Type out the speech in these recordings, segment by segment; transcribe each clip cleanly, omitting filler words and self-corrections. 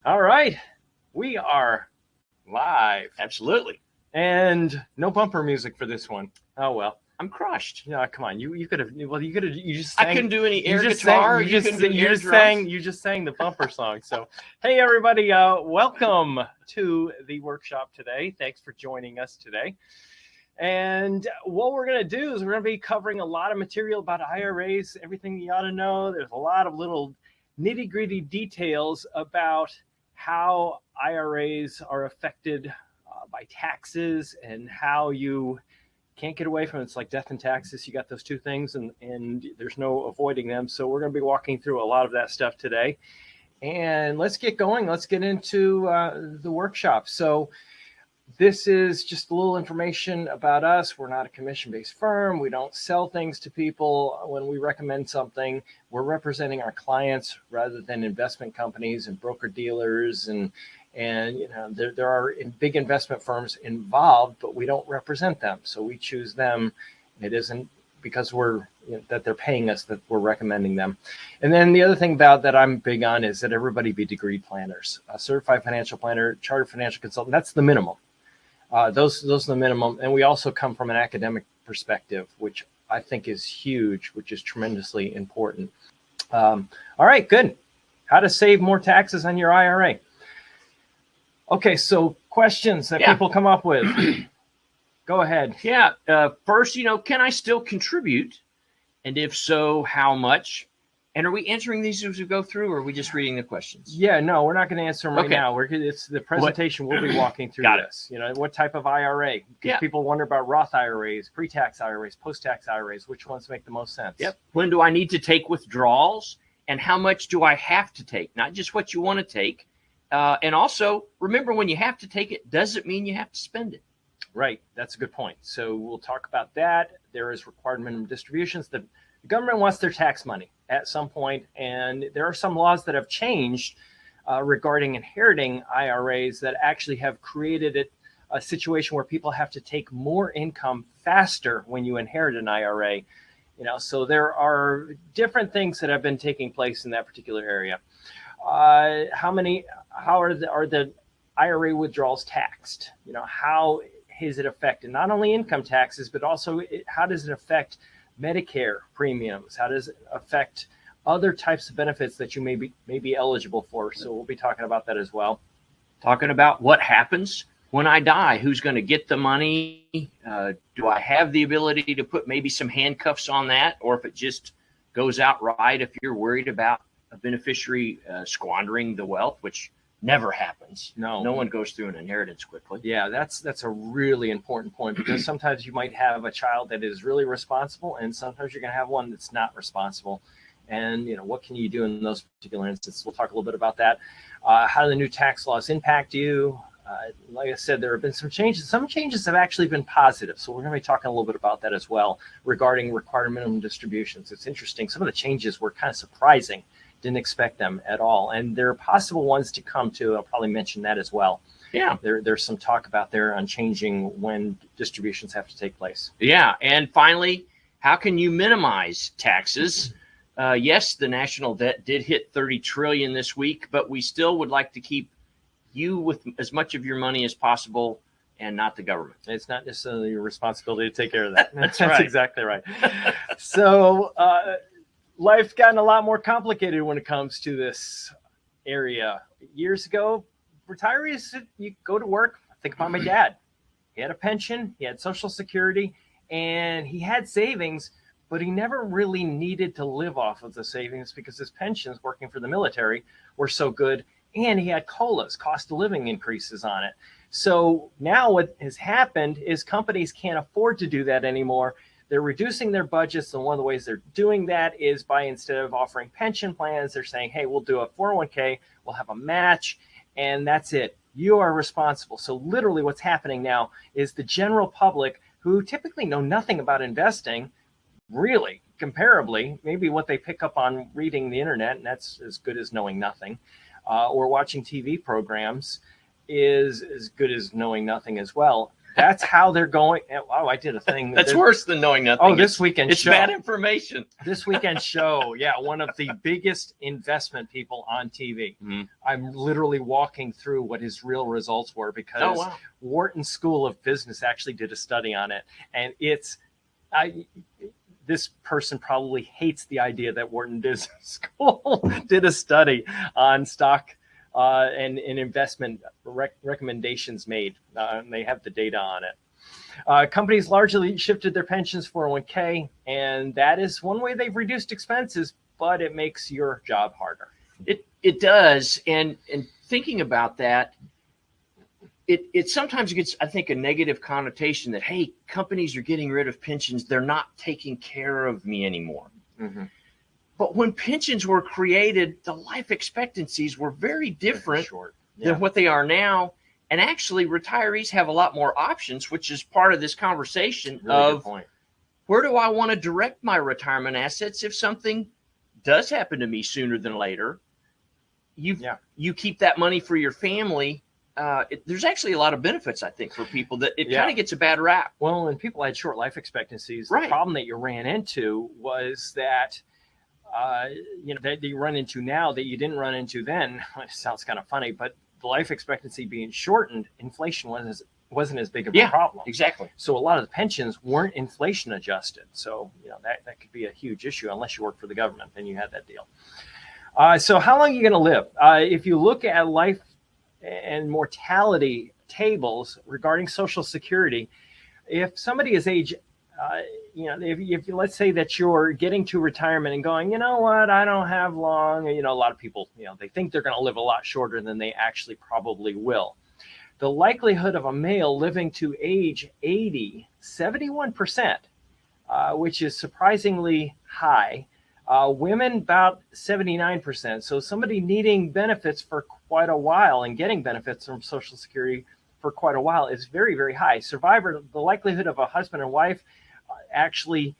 All right, we are live. Absolutely. And no bumper music for this one. Oh well. I'm crushed. Yeah, come on. You could have. Well, you could have. You just. Sang, I couldn't do any air just guitar. Sang, you just sang the bumper song. So, hey everybody, welcome to the workshop today. Thanks for joining us today. And what we're going to do is we're going to be covering a lot of material about IRAs, everything you ought to know. There's a lot of little nitty-gritty details about how IRAs are affected by taxes and how you can't get away from it. It's like death and taxes. You got those two things and there's no avoiding them. So we're going to be walking through a lot of that stuff today. And let's get going. Let's get into the workshop. So this is just a little information about us. We're not a commission-based firm. We don't sell things to people. When we recommend something, we're representing our clients rather than investment companies and broker-dealers. And you know, there are big investment firms involved, but we don't represent them. So we choose them. It isn't because that they're paying us that we're recommending them. And then the other thing about that I'm big on is that everybody be degree planners. A certified financial planner, chartered financial consultant, that's the minimum. Those are the minimum. And we also come from an academic perspective, which I think is huge, which is tremendously important. All right, good. How to save more taxes on your IRA. Okay, so questions that people come up with. Go ahead. Yeah. First, can I still contribute? And if so, how much? And are we answering these as we go through, or are we just reading the questions? Yeah, no, we're not going to answer them right now. It's the presentation. We'll be walking through this. You know, what type of IRA? Because people wonder about Roth IRAs, pre-tax IRAs, post-tax IRAs. Which ones make the most sense? Yep. When do I need to take withdrawals? And how much do I have to take? Not just what you want to take. And also, remember, when you have to take it, doesn't mean you have to spend it. Right. That's a good point. So we'll talk about that. There is required minimum distributions. The government wants their tax money at some point, and there are some laws that have changed regarding inheriting IRAs that actually have created a situation where people have to take more income faster when you inherit an IRA. You know, so there are different things that have been taking place in that particular area. How are the IRA withdrawals taxed? You know, how is it affected? Not only income taxes, but also how does it affect Medicare premiums? How does it affect other types of benefits that you may be eligible for? So we'll be talking about that as well. Talking about what happens when I die. Who's going to get the money? Do I have the ability to put maybe some handcuffs on that? Or if it just goes outright, if you're worried about a beneficiary squandering the wealth, which never happens. No one goes through an inheritance quickly. Yeah, that's a really important point, because sometimes you might have a child that is really responsible, and sometimes you're going to have one that's not responsible. And you know, what can you do in those particular instances? We'll talk a little bit about that. How do the new tax laws impact you? Like I said, there have been some changes. Some changes have actually been positive. So we're going to be talking a little bit about that as well regarding required minimum distributions. It's interesting. Some of the changes were kind of surprising. Didn't expect them at all. And there are possible ones to come too. I'll probably mention that as well. Yeah. There's some talk about there on changing when distributions have to take place. Yeah. And finally, how can you minimize taxes? Yes, the national debt did hit 30 trillion this week, but we still would like to keep you with as much of your money as possible and not the government. It's not necessarily your responsibility to take care of that. That's right. That's exactly right. So, life's gotten a lot more complicated when it comes to this area. Years ago, retirees, you go to work. Think about my dad. He had a pension, he had Social Security, and he had savings, but he never really needed to live off of the savings because his pensions working for the military were so good, and he had COLAs, cost of living increases on it. So now what has happened is companies can't afford to do that anymore. They're reducing their budgets, and one of the ways they're doing that is by, instead of offering pension plans, they're saying, hey, we'll do a 401k, we'll have a match, and that's it. You are responsible. So literally what's happening now is the general public, who typically know nothing about investing, really, comparably, maybe what they pick up on reading the internet, and that's as good as knowing nothing, or watching TV programs is as good as knowing nothing as well. That's how they're going. Oh, I did a thing. That's worse than knowing nothing. Oh, this weekend it's show. Bad information. This weekend show. Yeah, one of the biggest investment people on TV. Mm-hmm. I'm literally walking through what his real results were because Wharton School of Business actually did a study on it. And this person probably hates the idea that Wharton Business School did a study on stock and investment recommendations made. They have the data on it. Companies largely shifted their pensions 401k, and that is one way they've reduced expenses, but it makes your job harder. It does. And thinking about that, it sometimes gets, I think, a negative connotation that, hey, companies are getting rid of pensions. They're not taking care of me anymore. Mm-hmm. But when pensions were created, the life expectancies were very different than what they are now. And actually, retirees have a lot more options, which is part of this conversation of where do I want to direct my retirement assets if something does happen to me sooner than later? You keep that money for your family. There's actually a lot of benefits, I think, for people that it kind of gets a bad rap. Well, when people had short life expectancies, the problem that you ran into was that, that you run into now that you didn't run into then. It sounds kind of funny, but the life expectancy being shortened, inflation wasn't as big of a problem. Exactly. So a lot of the pensions weren't inflation adjusted. So, that could be a huge issue unless you work for the government, then you had that deal. So how long are you going to live? If you look at life and mortality tables regarding Social Security, if somebody is age, if let's say that you're getting to retirement and going, you know what, I don't have long, a lot of people, they think they're going to live a lot shorter than they actually probably will. The likelihood of a male living to age 80, 71%, which is surprisingly high. Women about 79%. So somebody needing benefits for quite a while and getting benefits from Social Security for quite a while is very, very high. Survivor, the likelihood of a husband and wife actually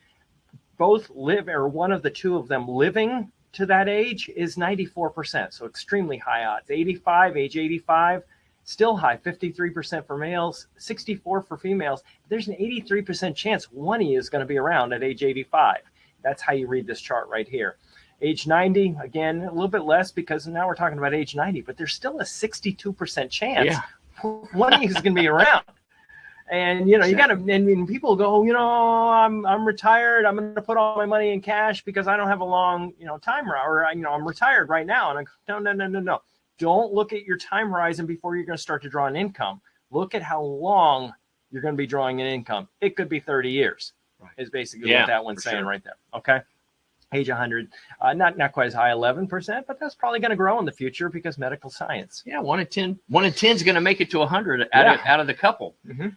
both live, or one of the two of them living to that age, is 94%. So extremely high odds. Age 85, still high, 53% for males, 64% for females. There's an 83% chance one of you is going to be around at age 85. That's how you read this chart right here. Age 90, again, a little bit less because now we're talking about age 90, but there's still a 62% chance one of you is going to be around. And, you got to, and people go, I'm retired. I'm going to put all my money in cash because I don't have a long, time horizon, or, I'm retired right now. And no. Don't look at your time horizon before you're going to start to draw an income. Look at how long you're going to be drawing an income. It could be 30 years. Is basically what that one's saying right there. Okay. Age 100, not quite as high, 11%, but that's probably going to grow in the future because medical science. Yeah, 1 in 10 is going to make it to 100 out of the couple. Mm-hmm.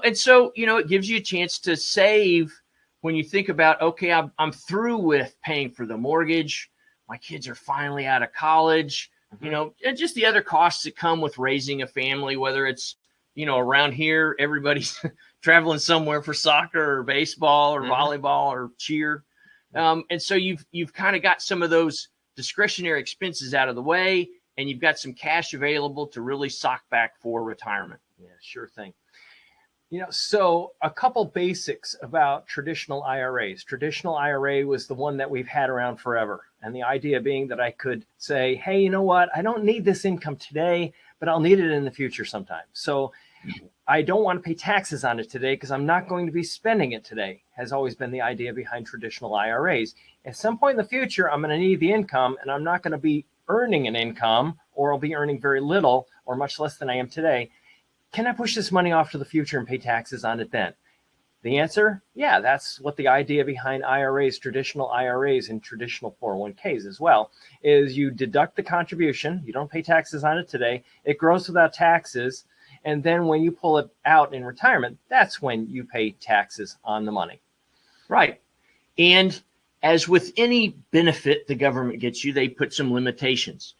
And so, it gives you a chance to save when you think about, okay, I'm through with paying for the mortgage. My kids are finally out of college, and just the other costs that come with raising a family, whether it's, around here, everybody's traveling somewhere for soccer or baseball or volleyball or cheer. And so you've kind of got some of those discretionary expenses out of the way, and you've got some cash available to really sock back for retirement. Yeah, sure thing. So a couple basics about traditional IRAs. Traditional IRA was the one that we've had around forever. And the idea being that I could say, hey, you know what? I don't need this income today, but I'll need it in the future sometime. So I don't want to pay taxes on it today because I'm not going to be spending it today, has always been the idea behind traditional IRAs. At some point in the future, I'm going to need the income, and I'm not going to be earning an income, or I'll be earning very little or much less than I am today. Can I push this money off to the future and pay taxes on it then? The answer, yeah, that's what the idea behind IRAs, traditional IRAs and traditional 401ks as well, is you deduct the contribution. You don't pay taxes on it today. It grows without taxes. And then when you pull it out in retirement, that's when you pay taxes on the money. Right. And as with any benefit the government gets you, they put some limitations.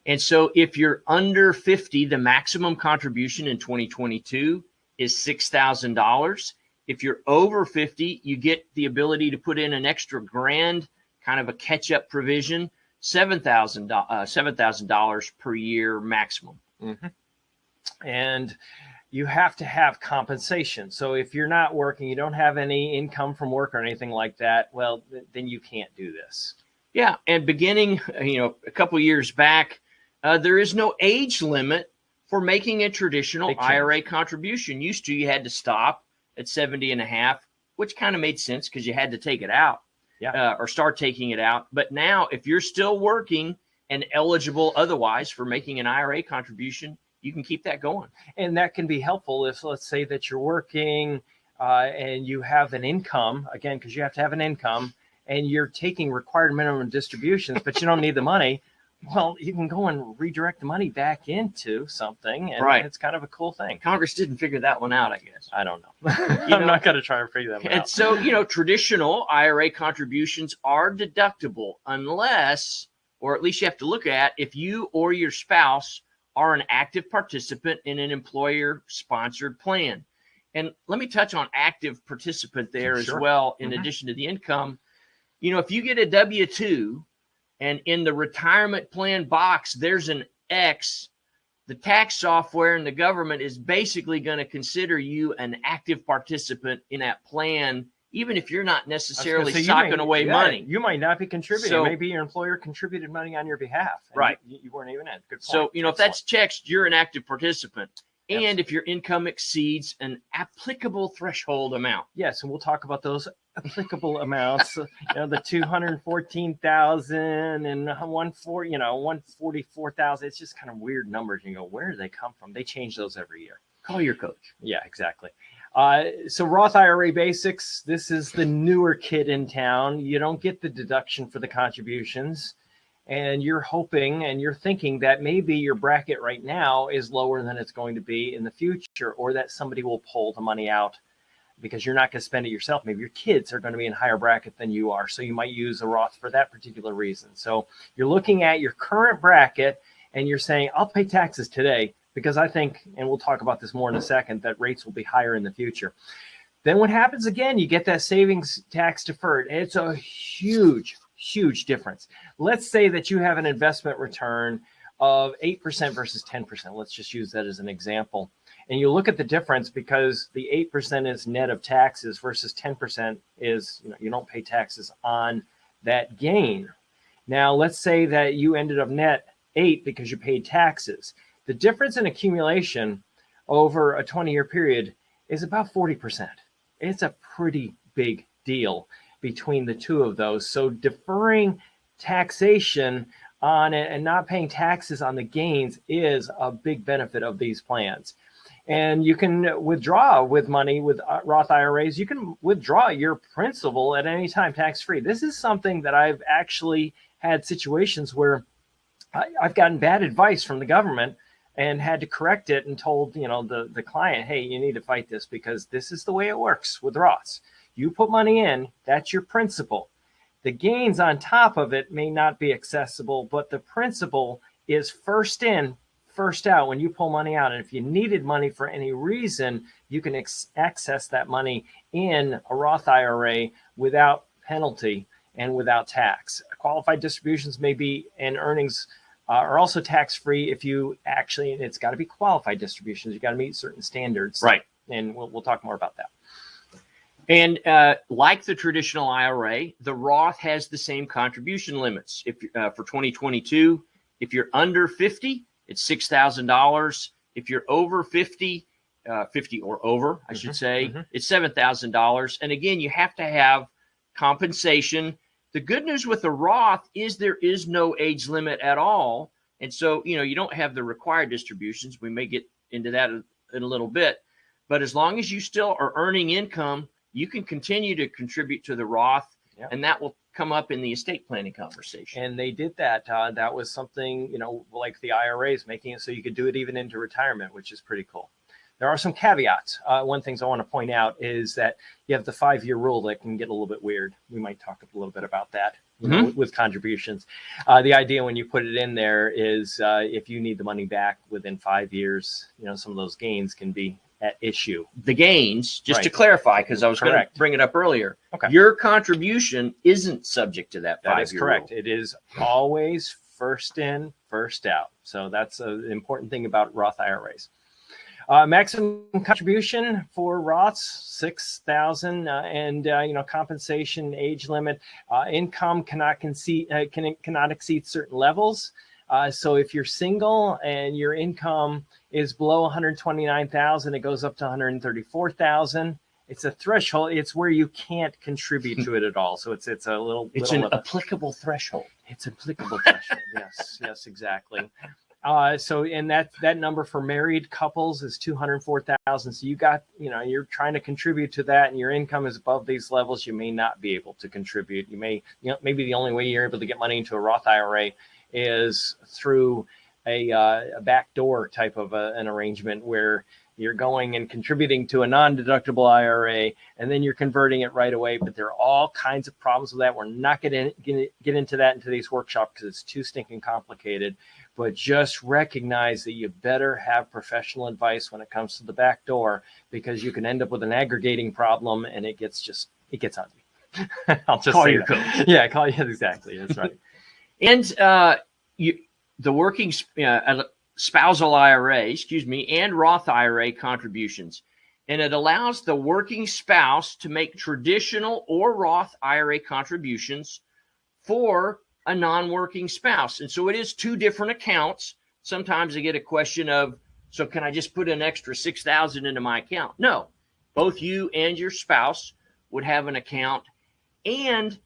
And so if you're under 50, the maximum contribution in 2022 is $6,000. If you're over 50, you get the ability to put in an extra grand, kind of a catch-up provision, $7,000 per year maximum. Mm-hmm. And, you have to have compensation. So if you're not working, you don't have any income from work or anything like that, well, then you can't do this. Yeah, and beginning, a couple years back, there is no age limit for making a traditional IRA contribution. Used to, you had to stop at 70 and a half, which kind of made sense because you had to take it out or start taking it out. But now, if you're still working and eligible otherwise for making an IRA contribution, you can keep that going. And that can be helpful if, let's say that you're working and you have an income, again, because you have to have an income, and you're taking required minimum distributions, but you don't need the money. Well, you can go and redirect the money back into something, and it's kind of a cool thing. Congress didn't figure that one out, I guess. I don't know. I'm not going to try and figure that one out. And so, traditional IRA contributions are deductible unless, or at least you have to look at, if you or your spouse are an active participant in an employer-sponsored plan. And let me touch on active participant there as well, in addition to the income. If you get a W-2, and in the retirement plan box, there's an X, the tax software and the government is basically going to consider you an active participant in that plan, even if you're not necessarily socking away money. You might not be contributing. So, maybe your employer contributed money on your behalf. Right. You weren't even in. Good point. So, if that's checked, you're an active participant. And if your income exceeds an applicable threshold amount. Yes, and we'll talk about those applicable amounts. The 214,000 and 144,000. It's just kind of weird numbers. You go, where do they come from? They change those every year. Call your coach. Yeah, exactly. So Roth IRA Basics. This is the newer kid in town. You don't get the deduction for the contributions. And you're hoping and you're thinking that maybe your bracket right now is lower than it's going to be in the future, or that somebody will pull the money out because you're not going to spend it yourself. Maybe your kids are going to be in a higher bracket than you are. So you might use a Roth for that particular reason. So you're looking at your current bracket and you're saying, I'll pay taxes today because I think, and we'll talk about this more in a second, that rates will be higher in the future. Then what happens again, you get that savings tax deferred. And it's a huge difference. Let's say that you have an investment return of 8% versus 10%. Let's just use that as an example. And you look at the difference because the 8% is net of taxes versus 10% is, you don't pay taxes on that gain. Now, let's say that you ended up net 8 because you paid taxes. The difference in accumulation over a 20-year period is about 40%. It's a pretty big deal between the two of those. So deferring taxation on it and not paying taxes on the gains is a big benefit of these plans. And you can withdraw with money with Roth IRAs. You can withdraw your principal at any time tax-free. This is something that I've actually had situations where I've gotten bad advice from the government and had to correct it and told the client, hey, you need to fight this because this is the way it works with Roths. You put money in, that's your principal. The gains on top of it may not be accessible, but the principal is first in, first out when you pull money out. And if you needed money for any reason, you can access that money in a Roth IRA without penalty and without tax. Qualified distributions may be, and earnings are also tax-free if you actually, and it's got to be qualified distributions. You got to meet certain standards. Right. And we'll talk more about that. And like the traditional IRA, the Roth has the same contribution limits. If for 2022, if you're under 50, it's $6,000. If you're over 50 or over, I should say, it's $7,000. And again, you have to have compensation. The good news with the Roth is there is no age limit at all. And so, you don't have the required distributions. We may get into that in a little bit. But as long as you still are earning income, you can continue to contribute to the Roth, and that will come up in the estate planning conversation. And they did that. That was something, like the IRAs, making it so you could do it even into retirement, which is pretty cool. There are some caveats. One thing I want to point out is that you have the 5-year rule that can get a little bit weird. We might talk a little bit about that with contributions. The idea when you put it in there is if you need the money back within 5 years, some of those gains can be at issue. The gains, just to clarify, because I was going to bring it up earlier, your contribution isn't subject to that 5-year rule. That is correct. It is always first in, first out. So that's an important thing about Roth IRAs. Maximum contribution for Roths, 6,000, and compensation age limit. Income cannot exceed certain levels. So if you're single and your income is below 129,000, it goes up to 134,000. It's a threshold. It's where you can't contribute to it at all. So it's a little. It's an applicable threshold. It's applicable threshold. Yes, exactly. And that number for married couples is 204,000. So you're trying to contribute to that, and your income is above these levels. You may not be able to contribute. Maybe the only way you're able to get money into a Roth IRA is through a backdoor type of an arrangement where you're going and contributing to a non-deductible IRA, and then you're converting it right away. But there are all kinds of problems with that. We're not going to get into that in today's workshop because it's too stinking complicated. But just recognize that you better have professional advice when it comes to the back door, because you can end up with an aggregating problem, and it gets ugly. I'll just call your coach. Yeah, call you. Exactly. That's right. And the working spousal IRA, and Roth IRA contributions. And it allows the working spouse to make traditional or Roth IRA contributions for a non-working spouse. And so it is two different accounts. Sometimes I get a question of, so can I just put an extra 6,000 into my account? No, both you and your spouse would have an account, and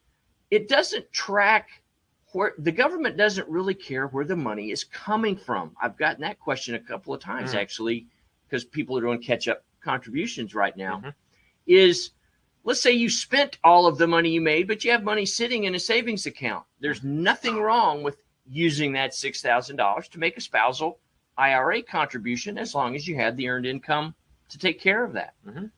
it doesn't track where the government doesn't really care where the money is coming from. I've gotten that question a couple of times, actually, because people are doing catch-up contributions right now. Is, let's say you spent all of the money you made, but you have money sitting in a savings account. There's nothing wrong with using that $6,000 to make a spousal IRA contribution, as long as you had the earned income to take care of that. And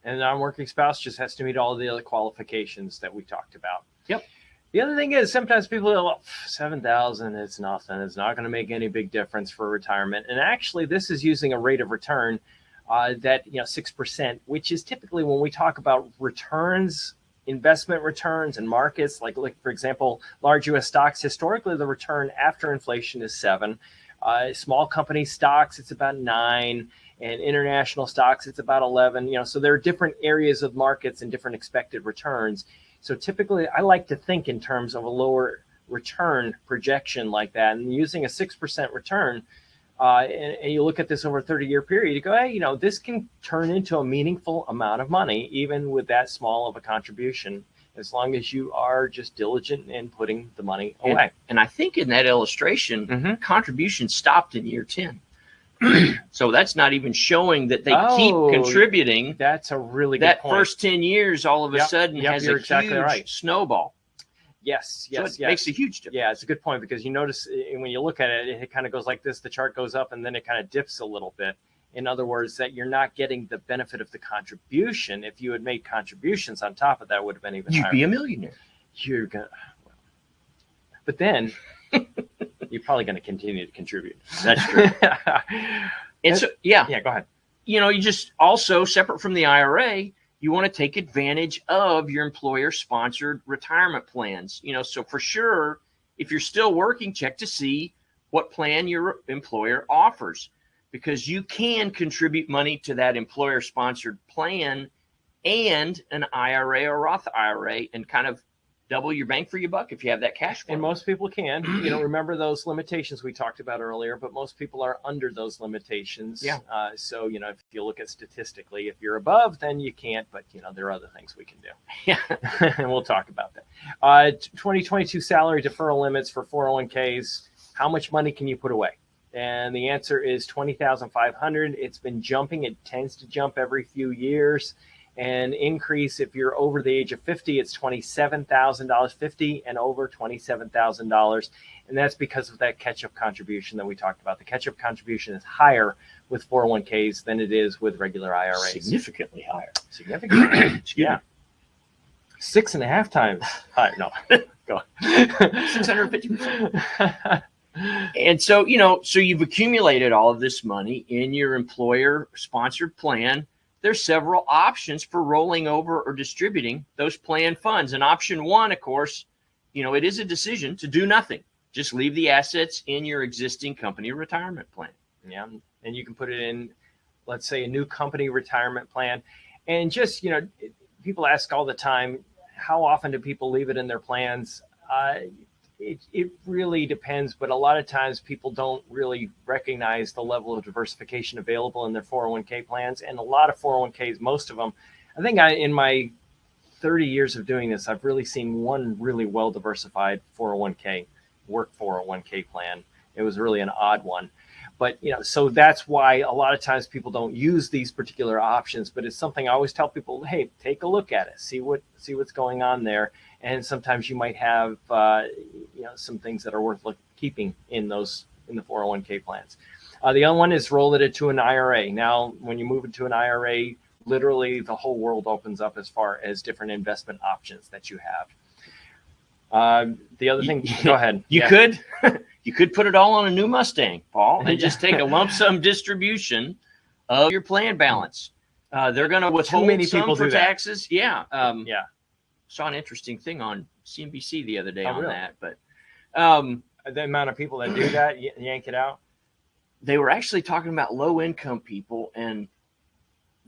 a non-working spouse just has to meet all the other qualifications that we talked about. Yep. The other thing is, sometimes people are like, 7,000, it's nothing. It's not going to make any big difference for retirement. And actually, this is using a rate of return that 6%, which is typically, when we talk about returns, investment returns and markets, like for example, large U.S. stocks, historically the return after inflation is 7. Small company stocks, it's about 9. And international stocks, it's about 11. So there are different areas of markets and different expected returns. So typically, I like to think in terms of a lower return projection like that. And using a 6% return, and you look at this over a 30-year period, you go, hey, this can turn into a meaningful amount of money, even with that small of a contribution, as long as you are just diligent in putting the money away. And I think in that illustration, contribution stopped in year 10. So that's not even showing that they keep contributing. That's a really good point. That first 10 years, all of a sudden, has a huge snowball. Yes. It makes a huge difference. Yeah, it's a good point, because you notice when you look at it, it kind of goes like this. The chart goes up, and then it kind of dips a little bit. In other words, that you're not getting the benefit of the contribution. If you had made contributions on top of that, would have been even higher. You'd be a millionaire. But then you're probably going to continue to contribute. That's true. And so, go ahead. You just also, separate from the IRA, you want to take advantage of your employer-sponsored retirement plans. So for sure, if you're still working, check to see what plan your employer offers, because you can contribute money to that employer-sponsored plan and an IRA or Roth IRA, and kind of double your bang for your buck if you have that cash flow. And most people can. Remember those limitations we talked about earlier, but most people are under those limitations. Yeah. So, if you look at statistically, if you're above, then you can't, but, there are other things we can do. Yeah. And we'll talk about that. 2022 salary deferral limits for 401ks. How much money can you put away? And the answer is $20,500. It's been jumping. It tends to jump every few years. And increase, if you're over the age of 50, it's $27,000, 50 and over $27,000. And that's because of that catch-up contribution that we talked about. The catch-up contribution is higher with 401ks than it is with regular IRAs. Significantly higher. Excuse me. 6.5 times higher. No, go on. 650%. And so, so you've accumulated all of this money in your employer-sponsored plan. There's several options for rolling over or distributing those planned funds. And option 1, of course, it is a decision to do nothing. Just leave the assets in your existing company retirement plan. Yeah. And you can put it in, let's say, a new company retirement plan. And just, people ask all the time, how often do people leave it in their plans? It really depends, but a lot of times people don't really recognize the level of diversification available in their 401k plans. And a lot of 401ks, most of them, I think in my 30 years of doing this, I've really seen one really well diversified 401k, work 401k plan. It was really an odd one. But, so that's why a lot of times people don't use these particular options, but it's something I always tell people, hey, take a look at it, see what's going on there. And sometimes you might have, some things that are worth keeping in the 401k plans. The other one is roll it into an IRA. Now, when you move into an IRA, literally the whole world opens up as far as different investment options that you have. The other thing, go ahead. You could put it all on a new Mustang, Paul, and just take a lump sum distribution of your plan balance. They're going to withhold some for taxes. Yeah. Saw an interesting thing on CNBC the other day on that. But the amount of people that do that, yank it out. They were actually talking about low income people and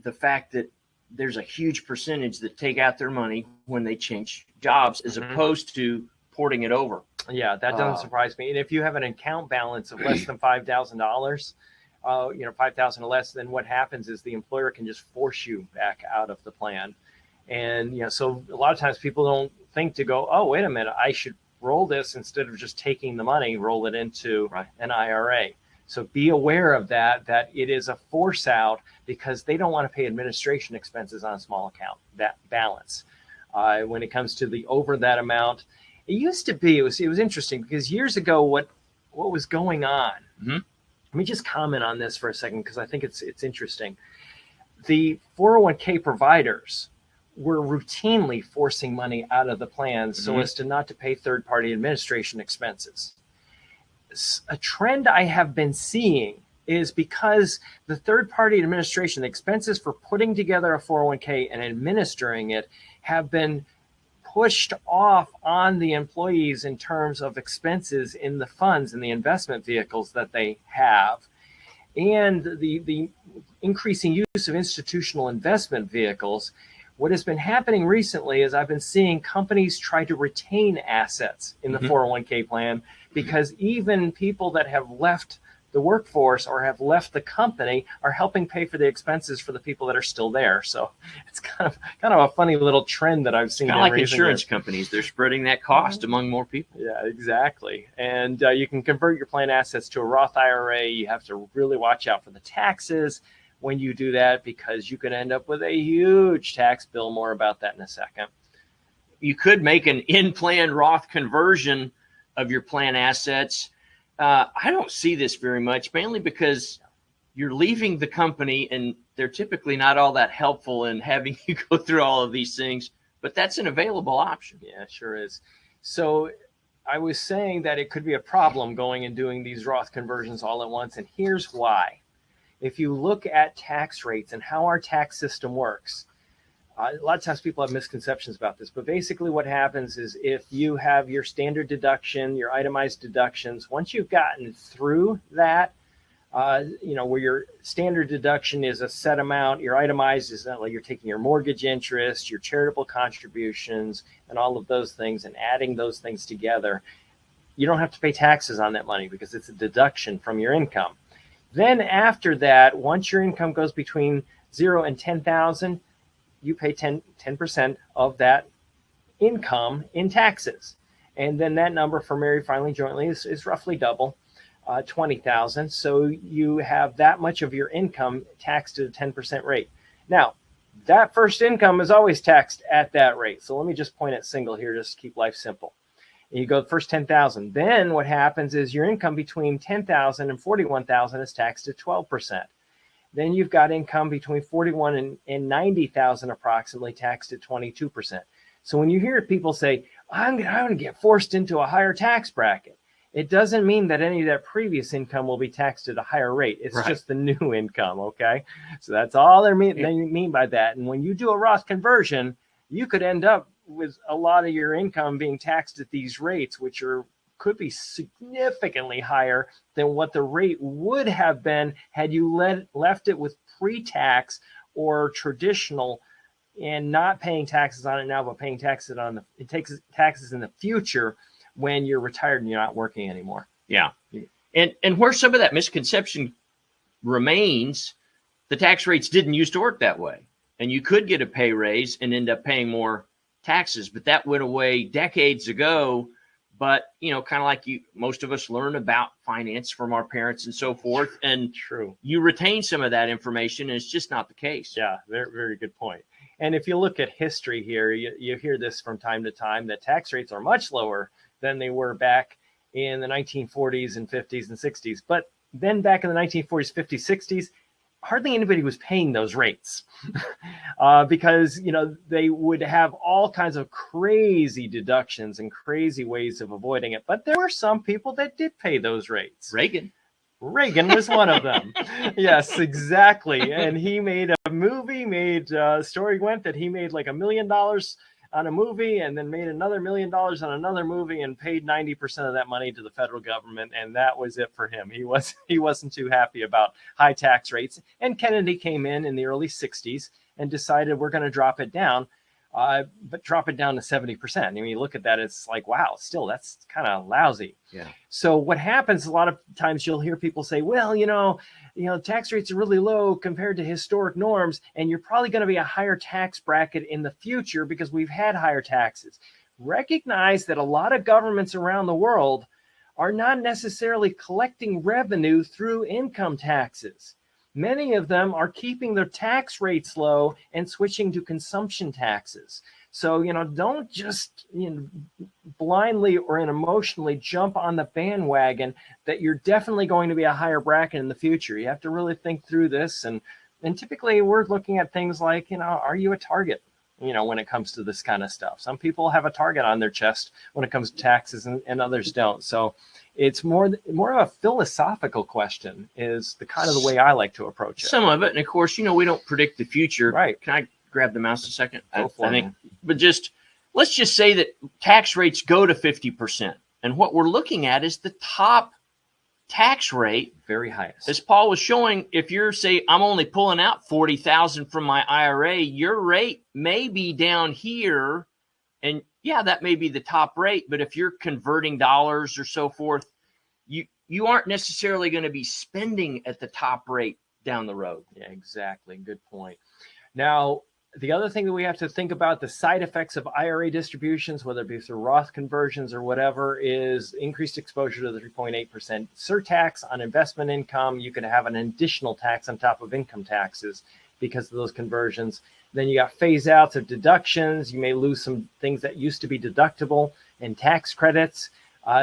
the fact that there's a huge percentage that take out their money when they change jobs as opposed to porting it over. Yeah, that doesn't surprise me. And if you have an account balance of less than $5,000, $5,000 or less, then what happens is the employer can just force you back out of the plan. And, so a lot of times people don't think to go, oh, wait a minute, I should roll this instead of just taking the money, roll it into an IRA. So be aware of that it is a force out because they don't want to pay administration expenses on a small account, that balance. When it comes to the over that amount, it used to be, it was interesting because years ago, what was going on, let me just comment on this for a second because I think it's interesting. The 401k providers were routinely forcing money out of the plans so as to not to pay third-party administration expenses. A trend I have been seeing is because the third-party administration, the expenses for putting together a 401k and administering it have been pushed off on the employees in terms of expenses in the funds and the investment vehicles that they have. And the increasing use of institutional investment vehicles. What has been happening recently is I've been seeing companies try to retain assets in the 401k plan because even people that have left the workforce or have left the company are helping pay for the expenses for the people that are still there. So it's kind of a funny little trend that I've seen. Kind of like insurance companies. They're spreading that cost among more people. Yeah, exactly. And you can convert your plan assets to a Roth IRA. You have to really watch out for the taxes when you do that because you could end up with a huge tax bill. More about that in a second. You could make an in-plan Roth conversion of your plan assets. I don't see this very much, mainly because you're leaving the company and they're typically not all that helpful in having you go through all of these things, but that's an available option. Yeah, it sure is. So I was saying that it could be a problem going and doing these Roth conversions all at once, and here's why. If you look at tax rates and how our tax system works, a lot of times people have misconceptions about this, but basically what happens is if you have your standard deduction, your itemized deductions, once you've gotten through that, where your standard deduction is a set amount, your itemized is not like you're taking your mortgage interest, your charitable contributions, and all of those things and adding those things together, you don't have to pay taxes on that money because it's a deduction from your income. Then after that, once your income goes between 0 and 10,000, you pay 10% of that income in taxes. And then that number for married filing jointly is roughly double, 20,000. So you have that much of your income taxed at a 10% rate. Now, that first income is always taxed at that rate. So let me just point at single here, just to keep life simple. And you go first 10,000. Then what happens is your income between 10,000 and 41,000 is taxed at 12%. Then you've got income between 41 and 90,000 approximately taxed at 22%. So when you hear people say, I'm going to get forced into a higher tax bracket, it doesn't mean that any of that previous income will be taxed at a higher rate. It's just the new income, okay? So that's all they mean by that. And when you do a Roth conversion, you could end up with a lot of your income being taxed at these rates, which are could be significantly higher than what the rate would have been had you left it with pre-tax or traditional and not paying taxes on it now, but paying taxes on taxes in the future when you're retired and you're not working anymore. Yeah. And where some of that misconception remains, the tax rates didn't used to work that way. And you could get a pay raise and end up paying more taxes, but that went away decades ago. But, kind of like most of us learn about finance from our parents and so forth. And true, you retain some of that information, and it's just not the case. Yeah, very, very good point. And if you look at history here, you hear this from time to time that tax rates are much lower than they were back in the 1940s and 50s and 60s. But then back in the 1940s, 50s, 60s, hardly anybody was paying those rates because, they would have all kinds of crazy deductions and crazy ways of avoiding it. But there were some people that did pay those rates. Reagan was one of them. Yes, exactly. And he made a movie, story went that he made like $1 million on a movie and then made another $1 million on another movie and paid 90% of that money to the federal government. And that was it for him. He wasn't too happy about high tax rates. And Kennedy came in the early 60s and decided we're going to drop it down, but drop it down to 70%. I mean, you look at that, it's like, wow, still, that's kind of lousy. Yeah. So what happens a lot of times, you'll hear people say, well, tax rates are really low compared to historic norms, and you're probably going to be a higher tax bracket in the future because we've had higher taxes. Recognize that a lot of governments around the world are not necessarily collecting revenue through income taxes. Many of them are keeping their tax rates low and switching to consumption taxes. So, don't just blindly or emotionally jump on the bandwagon that you're definitely going to be a higher bracket in the future. You have to really think through this. And typically we're looking at things like, are you a target, when it comes to this kind of stuff? Some people have a target on their chest when it comes to taxes and others don't. So it's more of a philosophical question is the kind of the way I like to approach it. Some of it. And of course, we don't predict the future. Right. Can I grab the mouse a second? Go for it. But let's just say that tax rates go to 50%. And what we're looking at is the top tax rate. Very highest. As Paul was showing, if you're, say, I'm only pulling out $40,000 from my IRA, your rate may be down here. And yeah, that may be the top rate. But if you're converting dollars or so forth, you aren't necessarily going to be spending at the top rate down the road. Yeah, exactly. Good point. Now, the other thing that we have to think about, the side effects of IRA distributions, whether it be through Roth conversions or whatever, is increased exposure to the 3.8% surtax on investment income. You can have an additional tax on top of income taxes because of those conversions. Then you got phase outs of deductions. You may lose some things that used to be deductible and tax credits.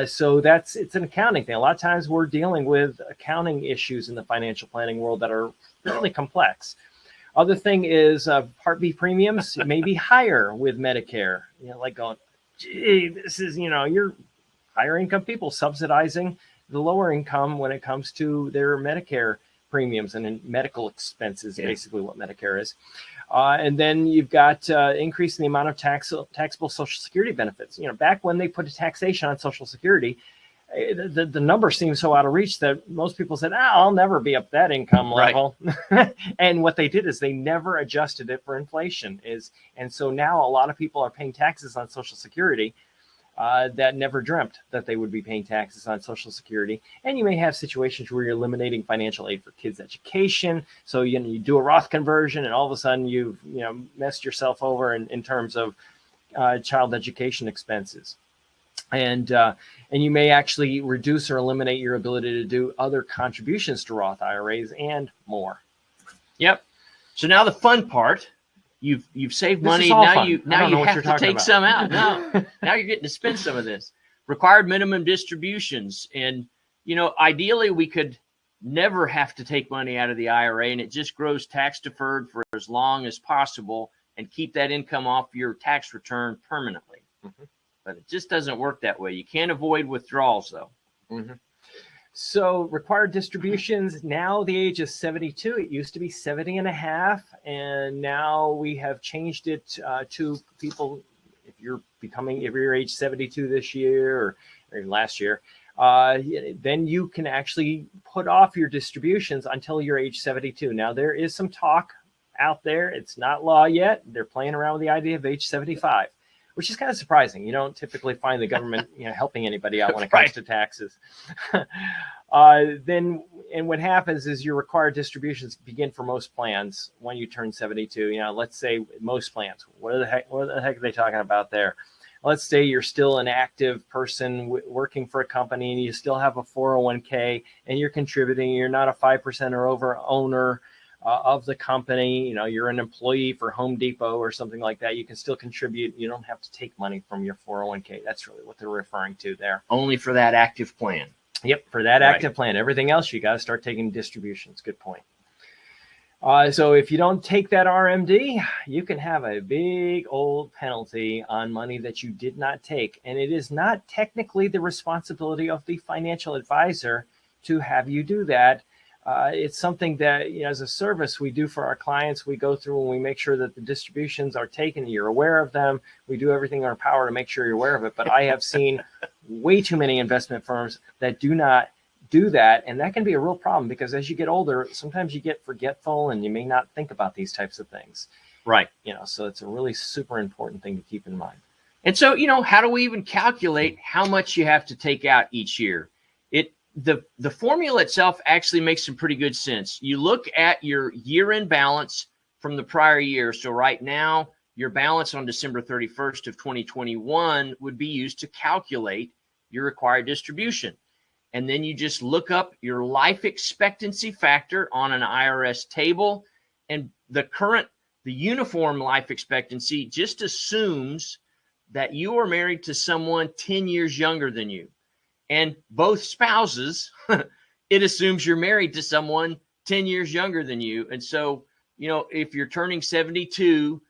So it's an accounting thing. A lot of times we're dealing with accounting issues in the financial planning world that are fairly complex. Other thing is Part B premiums may be higher with Medicare. Like going, gee, this is, you're higher income people subsidizing the lower income when it comes to their Medicare premiums and in medical expenses, basically what Medicare is. And then you've got increase in the amount of taxable Social Security benefits. Back when they put a taxation on Social Security, the number seems so out of reach that most people said, I'll never be up that income level. Right. And what they did is they never adjusted it for inflation. And so now a lot of people are paying taxes on Social Security that never dreamt that they would be paying taxes on Social Security. And you may have situations where you're eliminating financial aid for kids' education. So you do a Roth conversion and all of a sudden you've messed yourself over in terms of child education expenses. And you may actually reduce or eliminate your ability to do other contributions to Roth IRAs and more. Yep. So now the fun part, you've saved money. Now you have to take some out. No, now you're getting to spend some of this. Required minimum distributions. And, ideally we could never have to take money out of the IRA and it just grows tax deferred for as long as possible and keep that income off your tax return permanently. Mm-hmm. But it just doesn't work that way. You can't avoid withdrawals, though. Mm-hmm. So required distributions, now the age is 72. It used to be 70 and a half. And now we have changed it to people, if you're age 72 this year, or or even last year, then you can actually put off your distributions until you're age 72. Now, there is some talk out there. It's not law yet. They're playing around with the idea of age 75, which is kind of surprising. You don't typically find the government helping anybody out when it comes to taxes. And what happens is your required distributions begin for most plans when you turn 72. Let's say most plans. What the heck are they talking about there? Let's say you're still an active person working for a company and you still have a 401k and you're contributing. You're not a 5% or over owner of the company. You're an employee for Home Depot or something like that. You can still contribute. You don't have to take money from your 401k. That's really what they're referring to there. Only for that active plan. Yep, for that active plan. Everything else, you got to start taking distributions. Good point. So if you don't take that RMD, you can have a big old penalty on money that you did not take. And it is not technically the responsibility of the financial advisor to have you do that. It's something that, as a service we do for our clients. We go through and we make sure that the distributions are taken. You're aware of them. We do everything in our power to make sure you're aware of it. But I have seen way too many investment firms that do not do that. And that can be a real problem because as you get older, sometimes you get forgetful and you may not think about these types of things. Right. So it's a really super important thing to keep in mind. And so, how do we even calculate how much you have to take out each year? The formula itself actually makes some pretty good sense. You look at your year-end balance from the prior year. So right now, your balance on December 31st of 2021 would be used to calculate your required distribution. And then you just look up your life expectancy factor on an IRS table. And the uniform life expectancy just assumes that you are married to someone 10 years younger than you. And both spouses, it assumes you're married to someone 10 years younger than you. And so, if you're turning 72,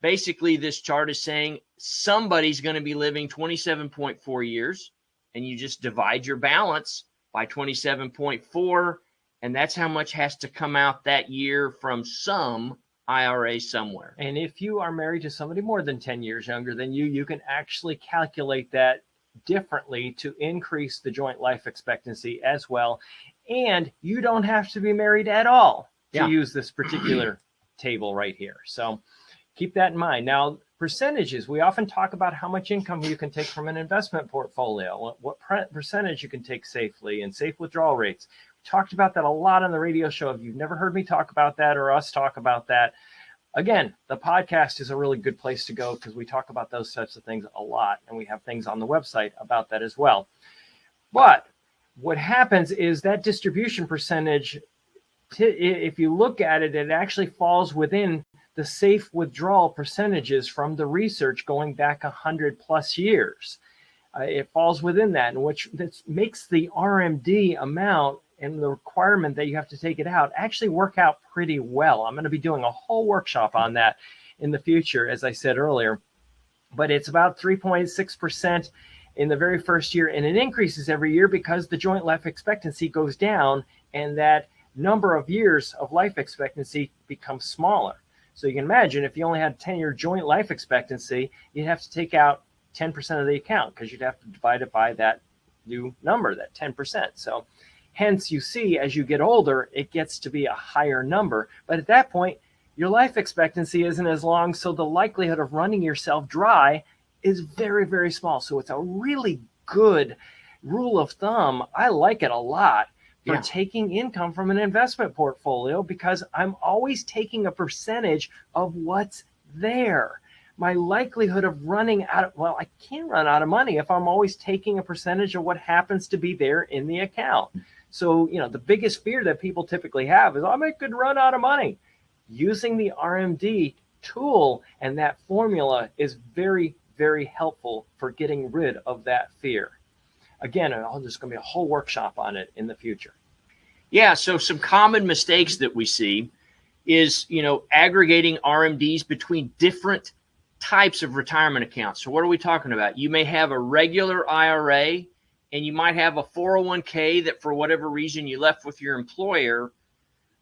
basically this chart is saying somebody's going to be living 27.4 years. And you just divide your balance by 27.4. And that's how much has to come out that year from some IRA somewhere. And if you are married to somebody more than 10 years younger than you, you can actually calculate that differently to increase the joint life expectancy as well. And you don't have to be married at all to use this particular table right here. So keep that in mind. Now, percentages, we often talk about how much income you can take from an investment portfolio, what percentage you can take safely, and safe withdrawal rates. We talked about that a lot on the radio show. If you've never heard me talk about that or us talk about that, again, the podcast is a really good place to go because we talk about those types of things a lot, and we have things on the website about that as well. But what happens is that distribution percentage, if you look at it, it actually falls within the safe withdrawal percentages from the research going back 100 plus years. It falls within that, which makes the RMD amount and the requirement that you have to take it out actually work out pretty well. I'm going to be doing a whole workshop on that in the future, as I said earlier. But it's about 3.6% in the very first year, and it increases every year because the joint life expectancy goes down and that number of years of life expectancy becomes smaller. So you can imagine if you only had 10-year joint life expectancy, you'd have to take out 10% of the account because you'd have to divide it by that new number, that 10%. So hence, you see, as you get older, it gets to be a higher number. But at that point, your life expectancy isn't as long, so the likelihood of running yourself dry is very, very small. So it's a really good rule of thumb. I like it a lot for taking income from an investment portfolio because I'm always taking a percentage of what's there. My likelihood of running out of, I can't run out of money if I'm always taking a percentage of what happens to be there in the account. So, the biggest fear that people typically have is, I could run out of money. Using the RMD tool and that formula is very, very helpful for getting rid of that fear. Again, there's going to be a whole workshop on it in the future. Yeah, so some common mistakes that we see is, aggregating RMDs between different types of retirement accounts. So what are we talking about? You may have a regular IRA and you might have a 401k that for whatever reason you left with your employer.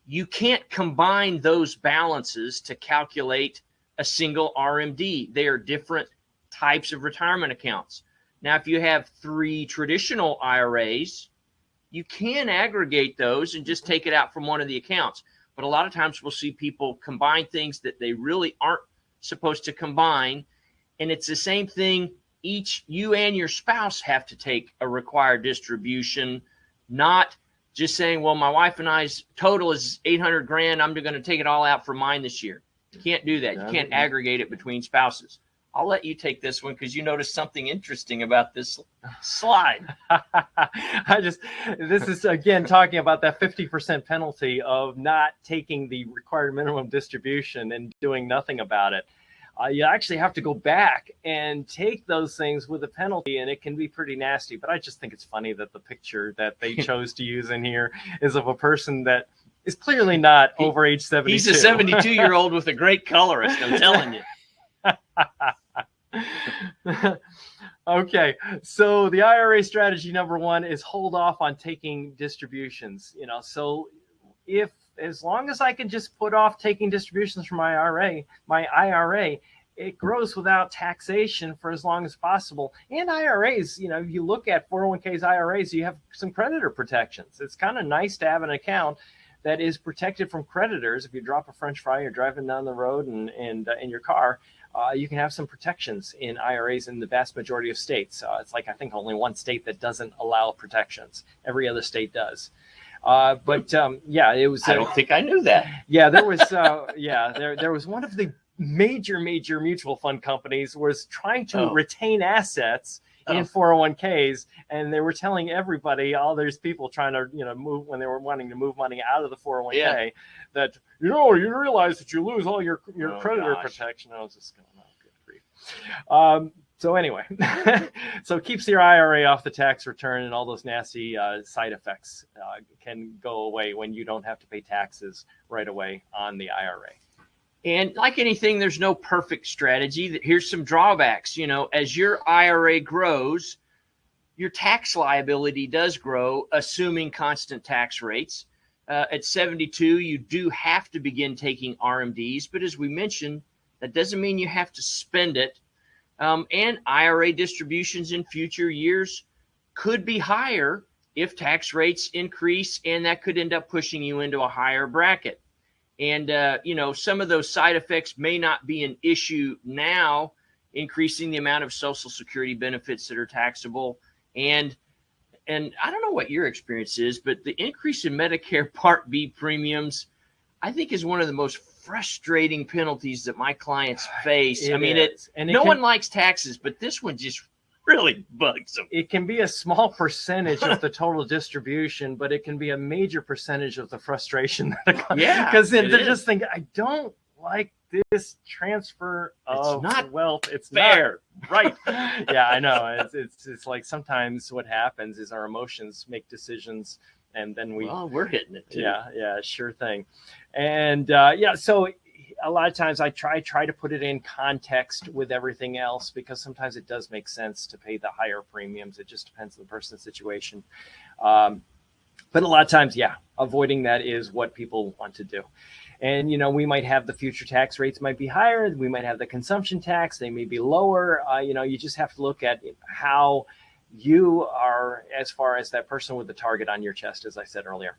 You can't combine those balances to calculate a single RMD. They are different types of retirement accounts. Now, if you have 3 traditional IRAs, you can aggregate those and just take it out from one of the accounts. But a lot of times we'll see people combine things that they really aren't supposed to combine. And it's the same thing. Each, you and your spouse have to take a required distribution, not just saying, well, my wife and I's total is 800 grand. I'm going to take it all out for mine this year. You can't do that. You can't aggregate it between spouses. I'll let you take this one because you noticed something interesting about this slide. This is again talking about that 50% penalty of not taking the required minimum distribution and doing nothing about it. You actually have to go back and take those things with a penalty, and it can be pretty nasty. But I just think it's funny that the picture that they chose to use in here is of a person that is clearly not over age 72. He's a 72-year-old with a great colorist, I'm telling you. Okay, so the IRA strategy number 1 is hold off on taking distributions. So as long as I can just put off taking distributions from my IRA, it grows without taxation for as long as possible. And IRAs, if you look at 401ks, IRAs, you have some creditor protections. It's kind of nice to have an account that is protected from creditors. If you drop a French fry, you're driving down the road and in your car, you can have some protections in IRAs in the vast majority of states. It's like, I think only one state that doesn't allow protections. Every other state does. It was. I don't think I knew that. Yeah, there was. There was one of the major mutual fund companies was trying to retain assets in 401ks, and they were telling everybody, all these people trying to move when they were wanting to move money out of the 401k, that you realize that you lose all your creditor protection. I was just going, oh, good grief. So anyway, so it keeps your IRA off the tax return, and all those nasty side effects can go away when you don't have to pay taxes right away on the IRA. And like anything, there's no perfect strategy. Here's some drawbacks. As your IRA grows, your tax liability does grow, assuming constant tax rates. At 72, you do have to begin taking RMDs. But as we mentioned, that doesn't mean you have to spend it. And IRA distributions in future years could be higher if tax rates increase, and that could end up pushing you into a higher bracket. And, some of those side effects may not be an issue now, increasing the amount of Social Security benefits that are taxable. And I don't know what your experience is, but the increase in Medicare Part B premiums, I think, is one of the most frustrating penalties that my clients face. No one likes taxes, but this one just really bugs them. It can be a small percentage of the total distribution, but it can be a major percentage of the frustration. Because they're just thinking, I don't like this transfer of wealth. It's fair. Not right. Yeah, I know. It's like sometimes what happens is our emotions make decisions, and then we're hitting it too. Yeah, sure thing. And so a lot of times I try to put it in context with everything else, because sometimes it does make sense to pay the higher premiums. It just depends on the person's situation. But a lot of times, avoiding that is what people want to do. And, we might have the future tax rates might be higher. We might have the consumption tax. They may be lower. You just have to look at how you are as far as that person with the target on your chest, as I said earlier.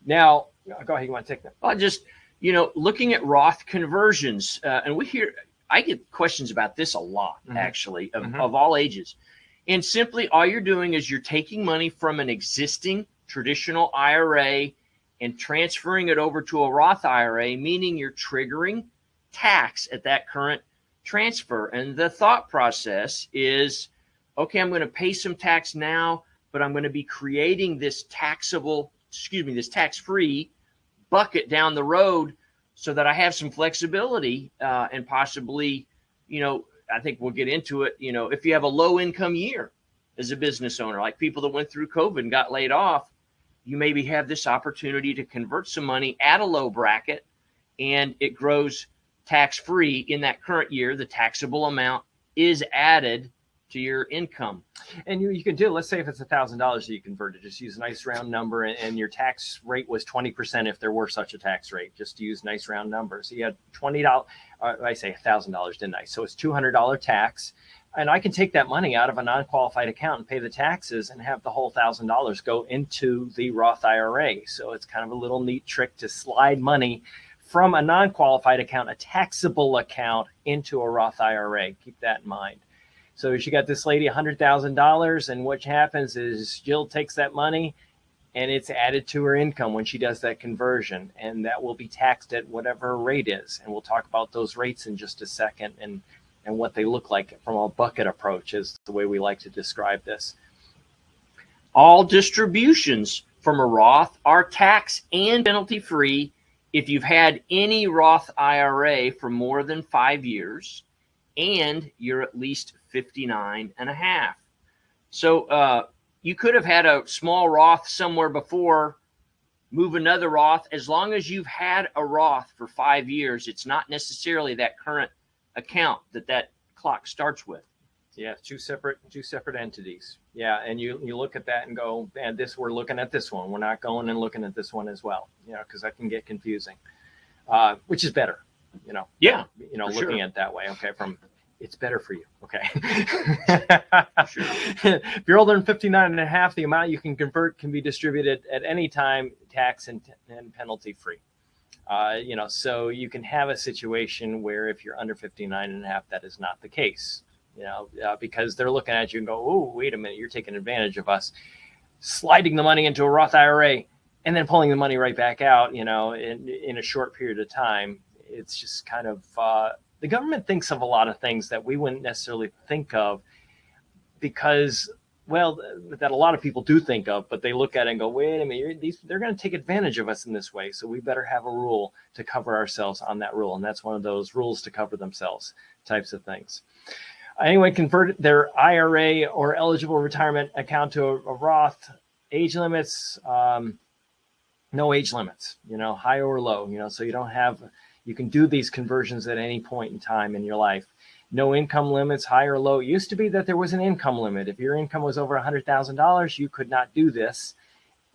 Now, go ahead. You want to take that? Well, just, looking at Roth conversions, and I get questions about this a lot, actually, of all ages. And simply all you're doing is you're taking money from an existing traditional IRA and transferring it over to a Roth IRA, meaning you're triggering tax at that current transfer. And the thought process is, okay, I'm going to pay some tax now, but I'm going to be creating this tax-free bucket down the road so that I have some flexibility and possibly, I think we'll get into it, if you have a low income year as a business owner, like people that went through COVID and got laid off, you maybe have this opportunity to convert some money at a low bracket, and it grows tax-free in that current year. The taxable amount is added to your income. And you can do, let's say if it's $1,000 that you converted, just use a nice round number, and your tax rate was 20% if there were such a tax rate. Just use nice round numbers. So you had $20, I say $1,000, didn't I? So it's $200 tax. And I can take that money out of a non-qualified account and pay the taxes and have the whole $1,000 go into the Roth IRA. So it's kind of a little neat trick to slide money from a non-qualified account, a taxable account, into a Roth IRA. Keep that in mind. So she got this lady $100,000, and what happens is Jill takes that money and it's added to her income when she does that conversion, and that will be taxed at whatever her rate is. And we'll talk about those rates in just a second, and what they look like from a bucket approach is the way we like to describe this. All distributions from a Roth are tax and penalty free if you've had any Roth IRA for more than 5 years and you're at least 59 and a half. So you could have had a small Roth somewhere before, move another Roth. As long as you've had a Roth for 5 years, it's not necessarily that current account that clock starts with. Yeah, two separate entities. Yeah, and you look at that and go, man, we're looking at this one. We're not going and looking at this one as well, because that can get confusing, which is better, Yeah, looking sure. at it that way. Okay, it's better for you. Okay. Sure. If you're older than 59 and a half, the amount you can convert can be distributed at any time, tax and penalty free. So you can have a situation where if you're under 59 and a half, that is not the case, because they're looking at you and go, oh, wait a minute, you're taking advantage of us, sliding the money into a Roth IRA and then pulling the money right back out, in a short period of time. It's just kind of, the government thinks of a lot of things that we wouldn't necessarily think of because, that a lot of people do think of, but they look at it and go, wait a minute, they're going to take advantage of us in this way. So we better have a rule to cover ourselves on that rule. And that's one of those rules to cover themselves types of things. Anyone convert their IRA or eligible retirement account to a Roth. Age limits, no age limits, high or low, so you can do these conversions at any point in time in your life. No income limits, high or low. It used to be that there was an income limit. If your income was over $100,000, you could not do this,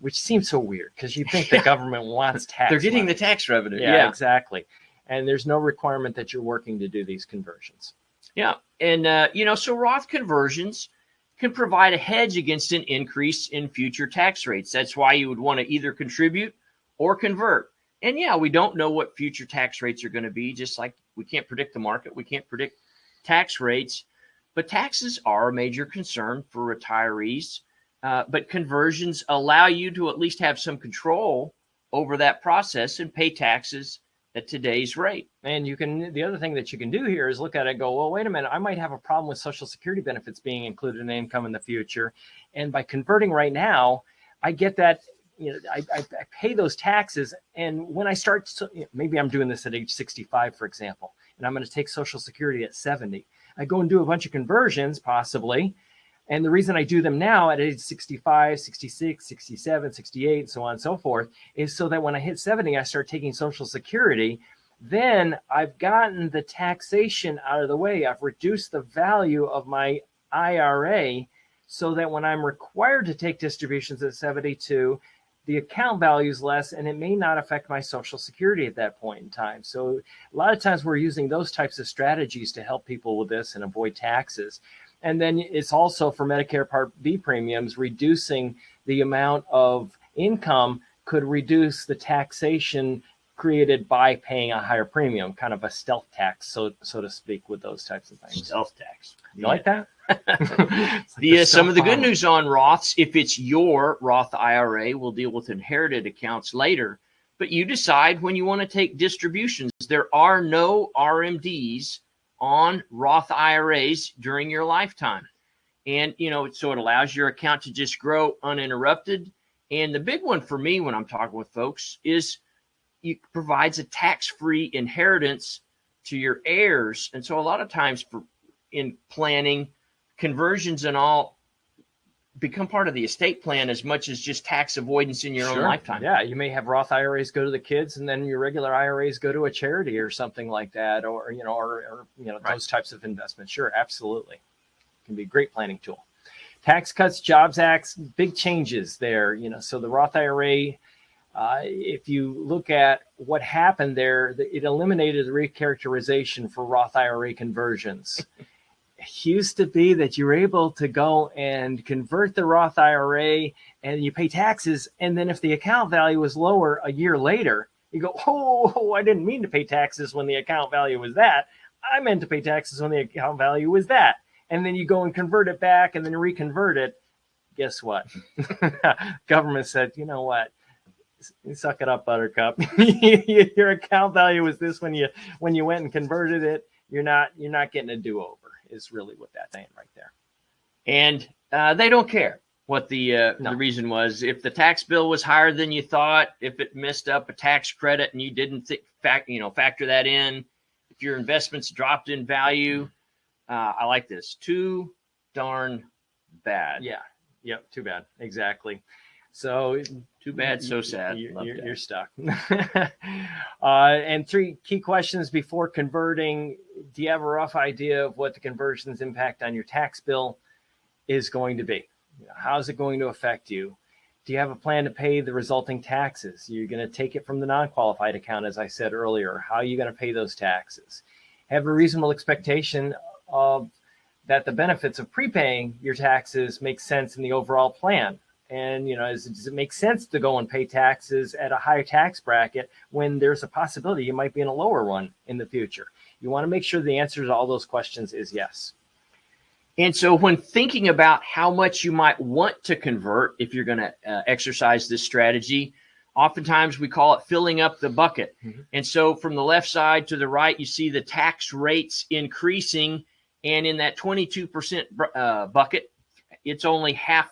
which seems so weird because you think the government wants tax. They're getting money. the tax revenue. Yeah, exactly. And there's no requirement that you're working to do these conversions. Yeah. And, so Roth conversions can provide a hedge against an increase in future tax rates. That's why you would want to either contribute or convert. And yeah, we don't know what future tax rates are going to be, just like we can't predict the market. We can't predict tax rates, but taxes are a major concern for retirees. But conversions allow you to at least have some control over that process and pay taxes at today's rate. And the other thing that you can do here is look at it and go, well, wait a minute, I might have a problem with Social Security benefits being included in income in the future. And by converting right now, I get that, I pay those taxes. And when I start, maybe I'm doing this at age 65, for example, and I'm going to take Social Security at 70. I go and do a bunch of conversions, possibly. And the reason I do them now at age 65, 66, 67, 68, so on and so forth, is so that when I hit 70, I start taking Social Security. Then I've gotten the taxation out of the way. I've reduced the value of my IRA so that when I'm required to take distributions at 72, the account value is less and it may not affect my Social Security at that point in time. So a lot of times we're using those types of strategies to help people with this and avoid taxes. And then it's also for Medicare Part B premiums, reducing the amount of income could reduce the taxation created by paying a higher premium, kind of a stealth tax, so to speak, with those types of things. Stealth tax. You like that? Some of the good news on Roths, if it's your Roth IRA, we'll deal with inherited accounts later, but you decide when you want to take distributions. There are no RMDs on Roth IRAs during your lifetime. And, so it allows your account to just grow uninterrupted. And the big one for me when I'm talking with folks is it provides a tax-free inheritance to your heirs. And so a lot of times in planning, conversions and all become part of the estate plan as much as just tax avoidance in your own lifetime. Yeah, you may have Roth IRAs go to the kids, and then your regular IRAs go to a charity or something like that, or right. Those types of investments. Sure, absolutely, can be a great planning tool. Tax Cuts, Jobs Acts, big changes there. So the Roth IRA, if you look at what happened there, it eliminated the recharacterization for Roth IRA conversions. used to be that you were able to go and convert the Roth IRA and you pay taxes. And then if the account value was lower a year later, you go, oh, I didn't mean to pay taxes when the account value was that. I meant to pay taxes when the account value was that. And then you go and convert it back and then reconvert it. Guess what? Government said, you know what? Suck it up, Buttercup. Your account value was this when you went and converted it. You're not getting a do-over, is really what that's saying right there. And they don't care what the reason was. If the tax bill was higher than you thought, if it messed up a tax credit and you didn't factor that in, if your investments dropped in value, I like this. Too darn bad. Yeah. Yep. Too bad. Exactly. So too bad. So sad. You're stuck. And 3 key questions before converting. Do you have a rough idea of what the conversion's impact on your tax bill is going to be? How's it going to affect you? Do you have a plan to pay the resulting taxes? You're going to take it from the non-qualified account, as I said earlier. How are you going to pay those taxes? Have a reasonable expectation of that the benefits of prepaying your taxes make sense in the overall plan. And, does it make sense to go and pay taxes at a higher tax bracket when there's a possibility you might be in a lower one in the future? You want to make sure the answer to all those questions is yes. And so when thinking about how much you might want to convert, if you're going to exercise this strategy, oftentimes we call it filling up the bucket. Mm-hmm. And so from the left side to the right, you see the tax rates increasing. And in that 22% bucket, it's only half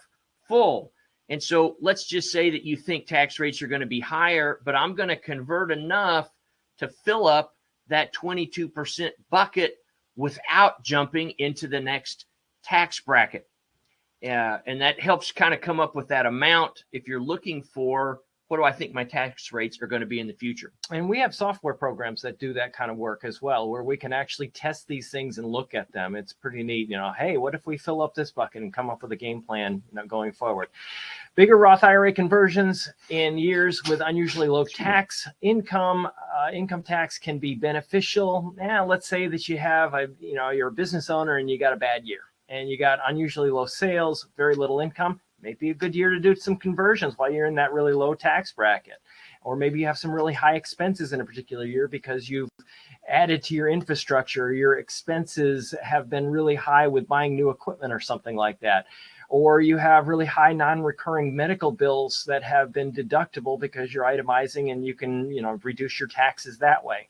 full. And so let's just say that you think tax rates are going to be higher, but I'm going to convert enough to fill up that 22% bucket without jumping into the next tax bracket. And that helps kind of come up with that amount if you're looking for, what do I think my tax rates are going to be in the future? And we have software programs that do that kind of work as well, where we can actually test these things and look at them. It's pretty neat. Hey, what if we fill up this bucket and come up with a game plan going forward? Bigger Roth IRA conversions in years with unusually low tax income. Income tax can be beneficial. Let's say that you have you're a business owner and you got a bad year and you got unusually low sales, very little income. Maybe a good year to do some conversions while you're in that really low tax bracket. Or maybe you have some really high expenses in a particular year because you've added to your infrastructure. Your expenses have been really high with buying new equipment or something like that. Or you have really high non-recurring medical bills that have been deductible because you're itemizing and you can, reduce your taxes that way.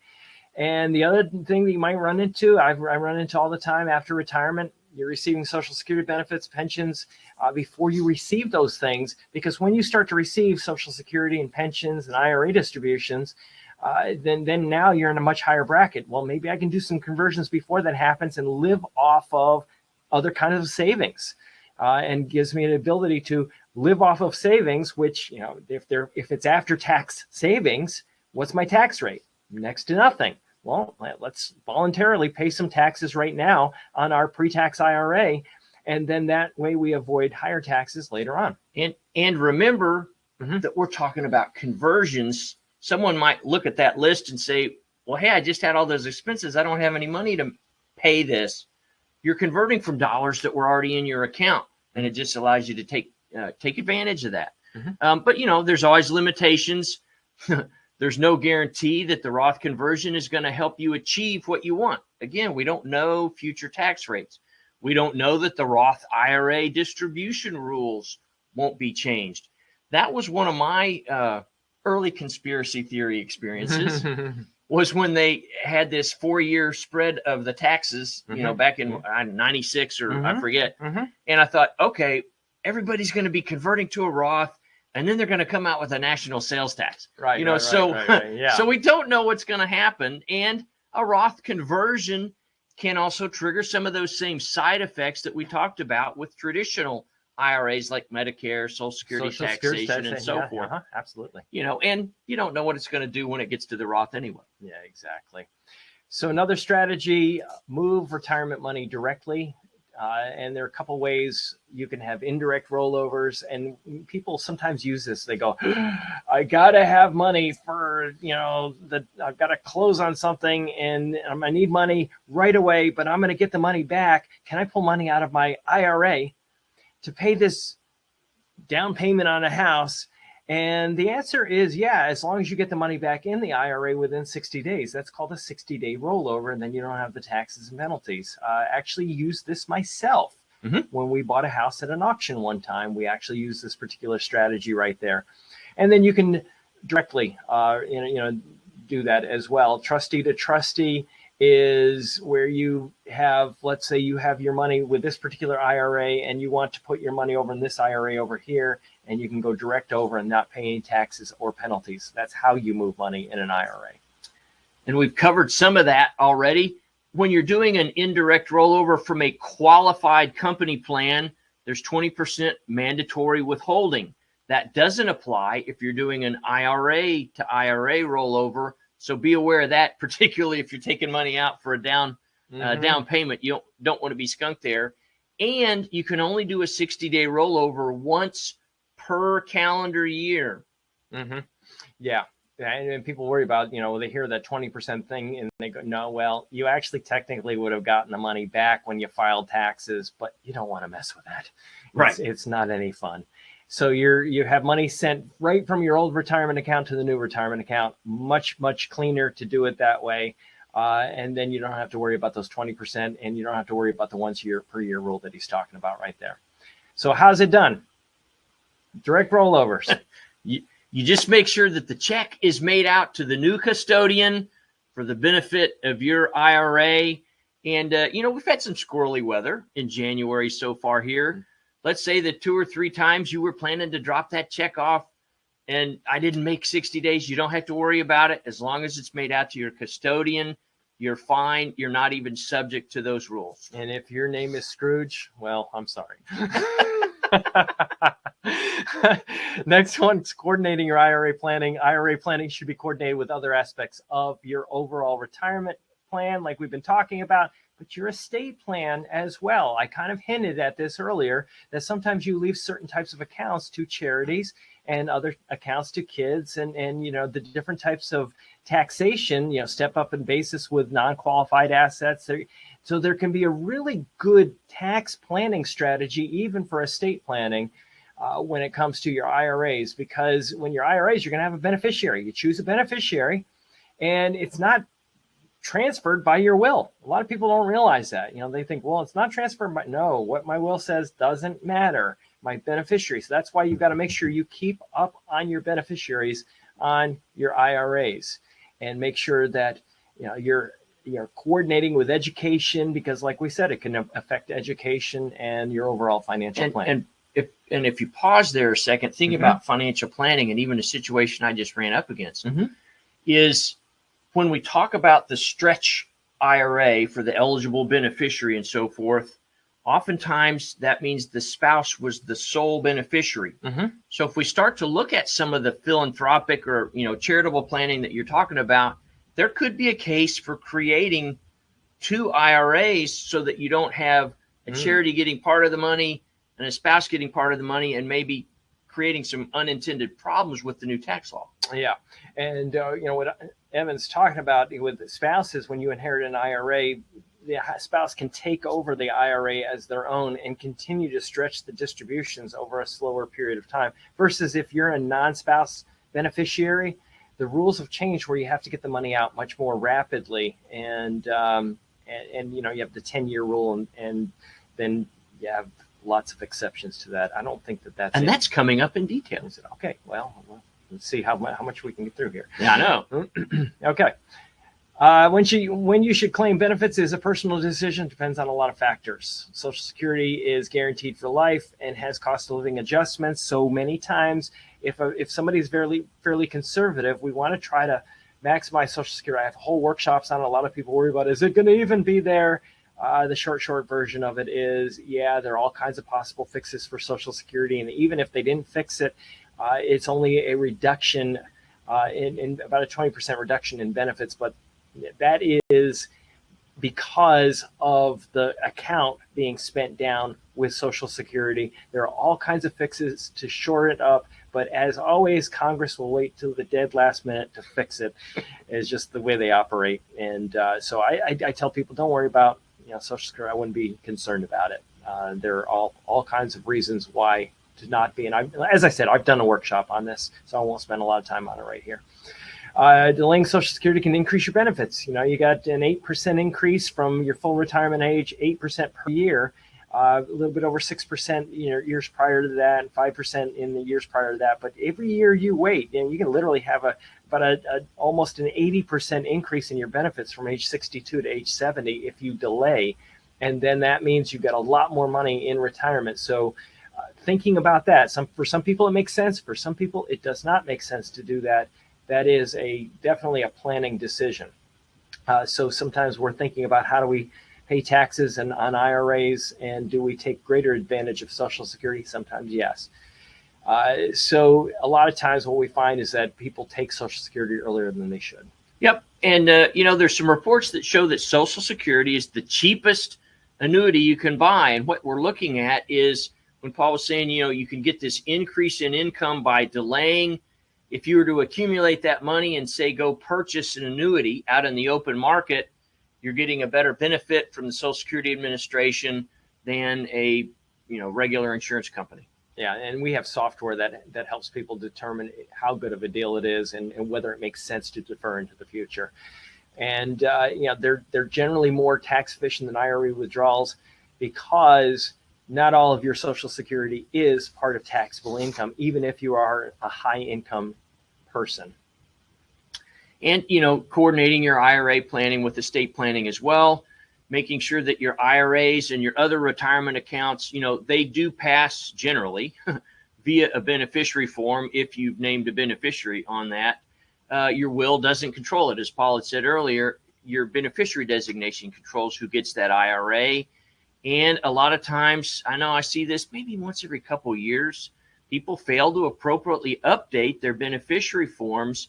And the other thing that you might run into, I run into all the time after retirement, you're receiving Social Security benefits, pensions before you receive those things, because when you start to receive Social Security and pensions and IRA distributions, then now you're in a much higher bracket. Well, maybe I can do some conversions before that happens and live off of other kinds of savings, and gives me an ability to live off of savings, which, if it's after tax savings, what's my tax rate? Next to nothing. Well, let's voluntarily pay some taxes right now on our pre-tax IRA, and then that way we avoid higher taxes later on. And remember that we're talking about conversions. Someone might look at that list and say, well, hey, I just had all those expenses. I don't have any money to pay this. You're converting from dollars that were already in your account, and it just allows you to take advantage of that. But, there's always limitations. There's no guarantee that the Roth conversion is going to help you achieve what you want. Again, we don't know future tax rates. We don't know that the Roth IRA distribution rules won't be changed. That was one of my early conspiracy theory experiences, was when they had this 4-year spread of the taxes, back in 96 or I forget. And I thought, okay, everybody's going to be converting to a Roth, and then they're going to come out with a national sales tax. Right. Yeah. So we don't know what's going to happen. And a Roth conversion can also trigger some of those same side effects that we talked about with traditional IRAs like Medicare, Social Security taxation, and so forth. Absolutely. And you don't know what it's going to do when it gets to the Roth anyway. Yeah, exactly. So another strategy, move retirement money directly And there are a couple ways you can have indirect rollovers, and people sometimes use this. They go, I gotta have money for, I've got to close on something and I need money right away, but I'm going to get the money back. Can I pull money out of my IRA to pay this down payment on a house? And the answer is, yeah, as long as you get the money back in the IRA within 60 days. That's called a 60-day rollover, and then you don't have the taxes and penalties. I actually used this myself. When we bought a house at an auction one time. We actually used this particular strategy right there. And then you can directly do that as well. Trustee to trustee is where you have, let's say you have your money with this particular IRA and you want to put your money over in this IRA over here, and you can go direct over and not pay any taxes or penalties. That's how you move money in an IRA. And we've covered some of that already. When you're doing an indirect rollover from a qualified company plan, there's 20% mandatory withholding. That doesn't apply if you're doing an IRA to IRA rollover. So be aware of that, particularly if you're taking money out for a down payment. You don't want to be skunked there. And you can only do a 60-day rollover once per calendar year. Yeah. And people worry about, they hear that 20% thing and they go, no, well, you actually technically would have gotten the money back when you filed taxes, but you don't want to mess with that. Right. It's not any fun. So you have money sent right from your old retirement account to the new retirement account. Much, much cleaner to do it that way. And then you don't have to worry about those 20%, and you don't have to worry about the once per year rule that he's talking about right there. So how's it done? Direct rollovers. You just make sure that the check is made out to the new custodian for the benefit of your IRA. And, we've had some squirrely weather in January so far here. Let's say that 2 or 3 times you were planning to drop that check off and I didn't make 60 days. You don't have to worry about it. As long as it's made out to your custodian, you're fine. You're not even subject to those rules. And if your name is Scrooge, well, I'm sorry. Next one is coordinating your IRA planning. IRA planning should be coordinated with other aspects of your overall retirement plan, like we've been talking about, but your estate plan as well. I kind of hinted at this earlier, that sometimes you leave certain types of accounts to charities and other accounts to kids, and the different types of taxation, step up in basis with non-qualified assets. So there can be a really good tax planning strategy, even for estate planning, when it comes to your IRAs, because when your IRAs, you're going to have a beneficiary. You choose a beneficiary, and it's not transferred by your will. A lot of people don't realize that. They think, well, it's not transferred by, no, what my will says doesn't matter. My beneficiary. So that's why you've got to make sure you keep up on your beneficiaries on your IRAs, and make sure that you're coordinating with education, because like we said, it can affect education and your overall financial plan. And if you pause there a second, think about financial planning, and even a situation I just ran up against is when we talk about the stretch IRA for the eligible beneficiary and so forth, oftentimes that means the spouse was the sole beneficiary. So if we start to look at some of the philanthropic or charitable planning that you're talking about, there could be a case for creating 2 IRAs so that you don't have a charity getting part of the money and a spouse getting part of the money, and maybe creating some unintended problems with the new tax law. Yeah. And what Evan's talking about with the spouses, when you inherit an IRA, the spouse can take over the IRA as their own and continue to stretch the distributions over a slower period of time, versus if you're a non-spouse beneficiary, the rules have changed where you have to get the money out much more rapidly. And you have the 10-year rule, and then you have lots of exceptions to that. I don't think that's and that's coming up in detail. Is it? Okay, well, let's see how much we can get through here. Yeah, I know. Okay. When you should claim benefits is a personal decision. Depends on a lot of factors. Social Security is guaranteed for life and has cost of living adjustments. So many times, if somebody's fairly conservative, we want to try to maximize Social Security. I have whole workshops on it. A lot of people worry about, is it going to even be there? The short version of it is, yeah, there are all kinds of possible fixes for Social Security. And even if they didn't fix it, it's only a reduction in about a 20% reduction in benefits. But that is because of the account being spent down with Social Security. There are all kinds of fixes to shore it up, but as always, Congress will wait till the dead last minute to fix it. It's just the way they operate. And so I tell people, don't worry about Social Security. I wouldn't be concerned about it. There are all kinds of reasons why to not be. And as I said, I've done a workshop on this, so I won't spend a lot of time on it right here. Delaying Social Security can increase your benefits. You got an 8% increase from your full retirement age, 8% per year, a little bit over 6% years prior to that, and 5% in the years prior to that. But every year you wait, and you can literally have almost an 80% increase in your benefits from age 62 to age 70 if you delay. And then that means you've got a lot more money in retirement. So thinking about that, for some people it makes sense. For some people it does not make sense to do that. That is definitely a planning decision. So sometimes we're thinking about how do we pay taxes on IRAs, and do we take greater advantage of Social Security? Sometimes yes. So a lot of times what we find is that people take Social Security earlier than they should. Yep. And, there's some reports that show that Social Security is the cheapest annuity you can buy. And what we're looking at is when Paul was saying, you can get this increase in income by delaying. If you were to accumulate that money and say, go purchase an annuity out in the open market, you're getting a better benefit from the Social Security Administration than a, regular insurance company. Yeah. And we have software that helps people determine how good of a deal it is and whether it makes sense to defer into the future. And, they're generally more tax efficient than IRA withdrawals because not all of your Social Security is part of taxable income, even if you are a high income person. And, coordinating your IRA planning with estate planning as well, making sure that your IRAs and your other retirement accounts, they do pass generally via a beneficiary form if you've named a beneficiary on that. Your will doesn't control it. As Paul had said earlier, your beneficiary designation controls who gets that IRA. And a lot of times, I know I see this maybe once every couple of years, people fail to appropriately update their beneficiary forms,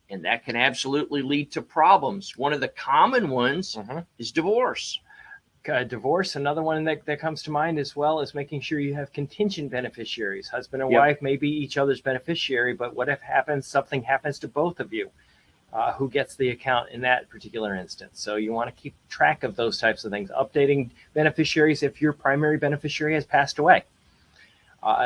and that can absolutely lead to problems. One of the common ones is divorce. Divorce, another one that comes to mind as well, is making sure you have contingent beneficiaries. Husband and wife may be each other's beneficiary, but what if something happens to both of you? Who gets the account in that particular instance? So you want to keep track of those types of things. Updating beneficiaries if your primary beneficiary has passed away.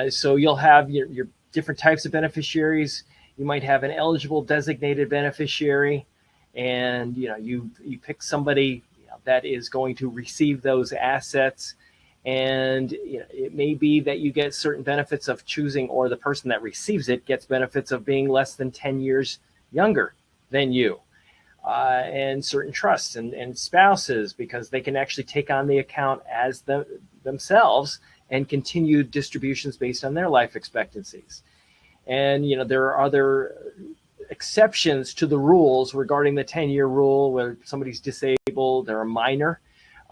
So you'll have your different types of beneficiaries. You might have an eligible designated beneficiary, and you pick somebody that is going to receive those assets. And it may be that you get certain benefits of choosing, or the person that receives it gets benefits of being less than 10 years younger than you. And certain trusts and spouses, because they can actually take on the account as themselves and continue distributions based on their life expectancies. And, there are other exceptions to the rules regarding the 10-year rule where somebody's disabled, they're a minor.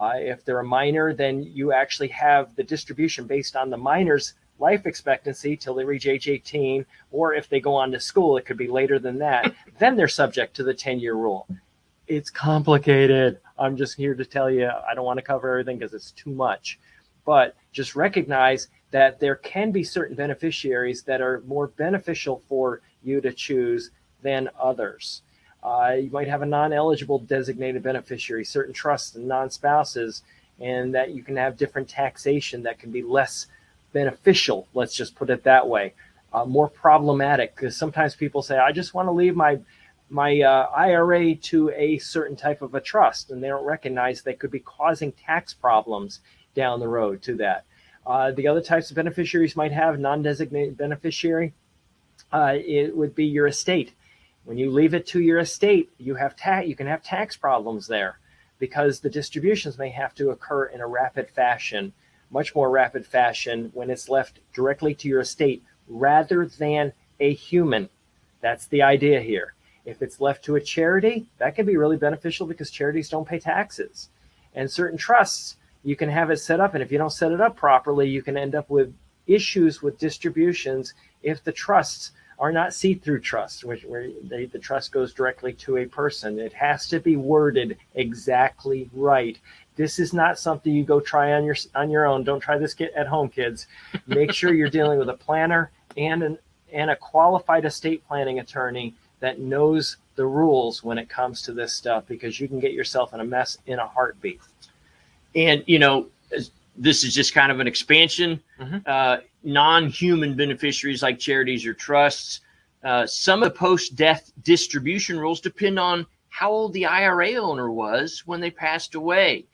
If they're a minor, then you actually have the distribution based on the minor's life expectancy till they reach age 18, or if they go on to school, it could be later than that. Then they're subject to the 10-year rule. It's complicated. I'm just here to tell you, I don't want to cover everything because it's too much. But just recognize that there can be certain beneficiaries that are more beneficial for you to choose than others. You might have a non-eligible designated beneficiary, certain trusts and non-spouses, and that you can have different taxation that can be less beneficial, let's just put it that way, more problematic, because sometimes people say, I just want to leave my IRA to a certain type of a trust, and they don't recognize they could be causing tax problems down the road to that. The other types of beneficiaries might have non-designated beneficiary. It would be your estate. When you leave it to your estate, you can have tax problems there because the distributions may have to occur in a rapid fashion, much more rapid fashion when it's left directly to your estate rather than a human. That's the idea here. If it's left to a charity, that can be really beneficial because charities don't pay taxes. And certain trusts, you can have it set up, and if you don't set it up properly, you can end up with issues with distributions if the trusts are not see-through trusts, where the trust goes directly to a person. It has to be worded exactly right. This is not something you go try on your own. Don't try this at home, kids. Make sure you're dealing with a planner and a qualified estate planning attorney that knows the rules when it comes to this stuff, because you can get yourself in a mess in a heartbeat. And, this is just kind of an expansion. Non-human beneficiaries like charities or trusts, some of the post-death distribution rules depend on how old the IRA owner was when they passed away.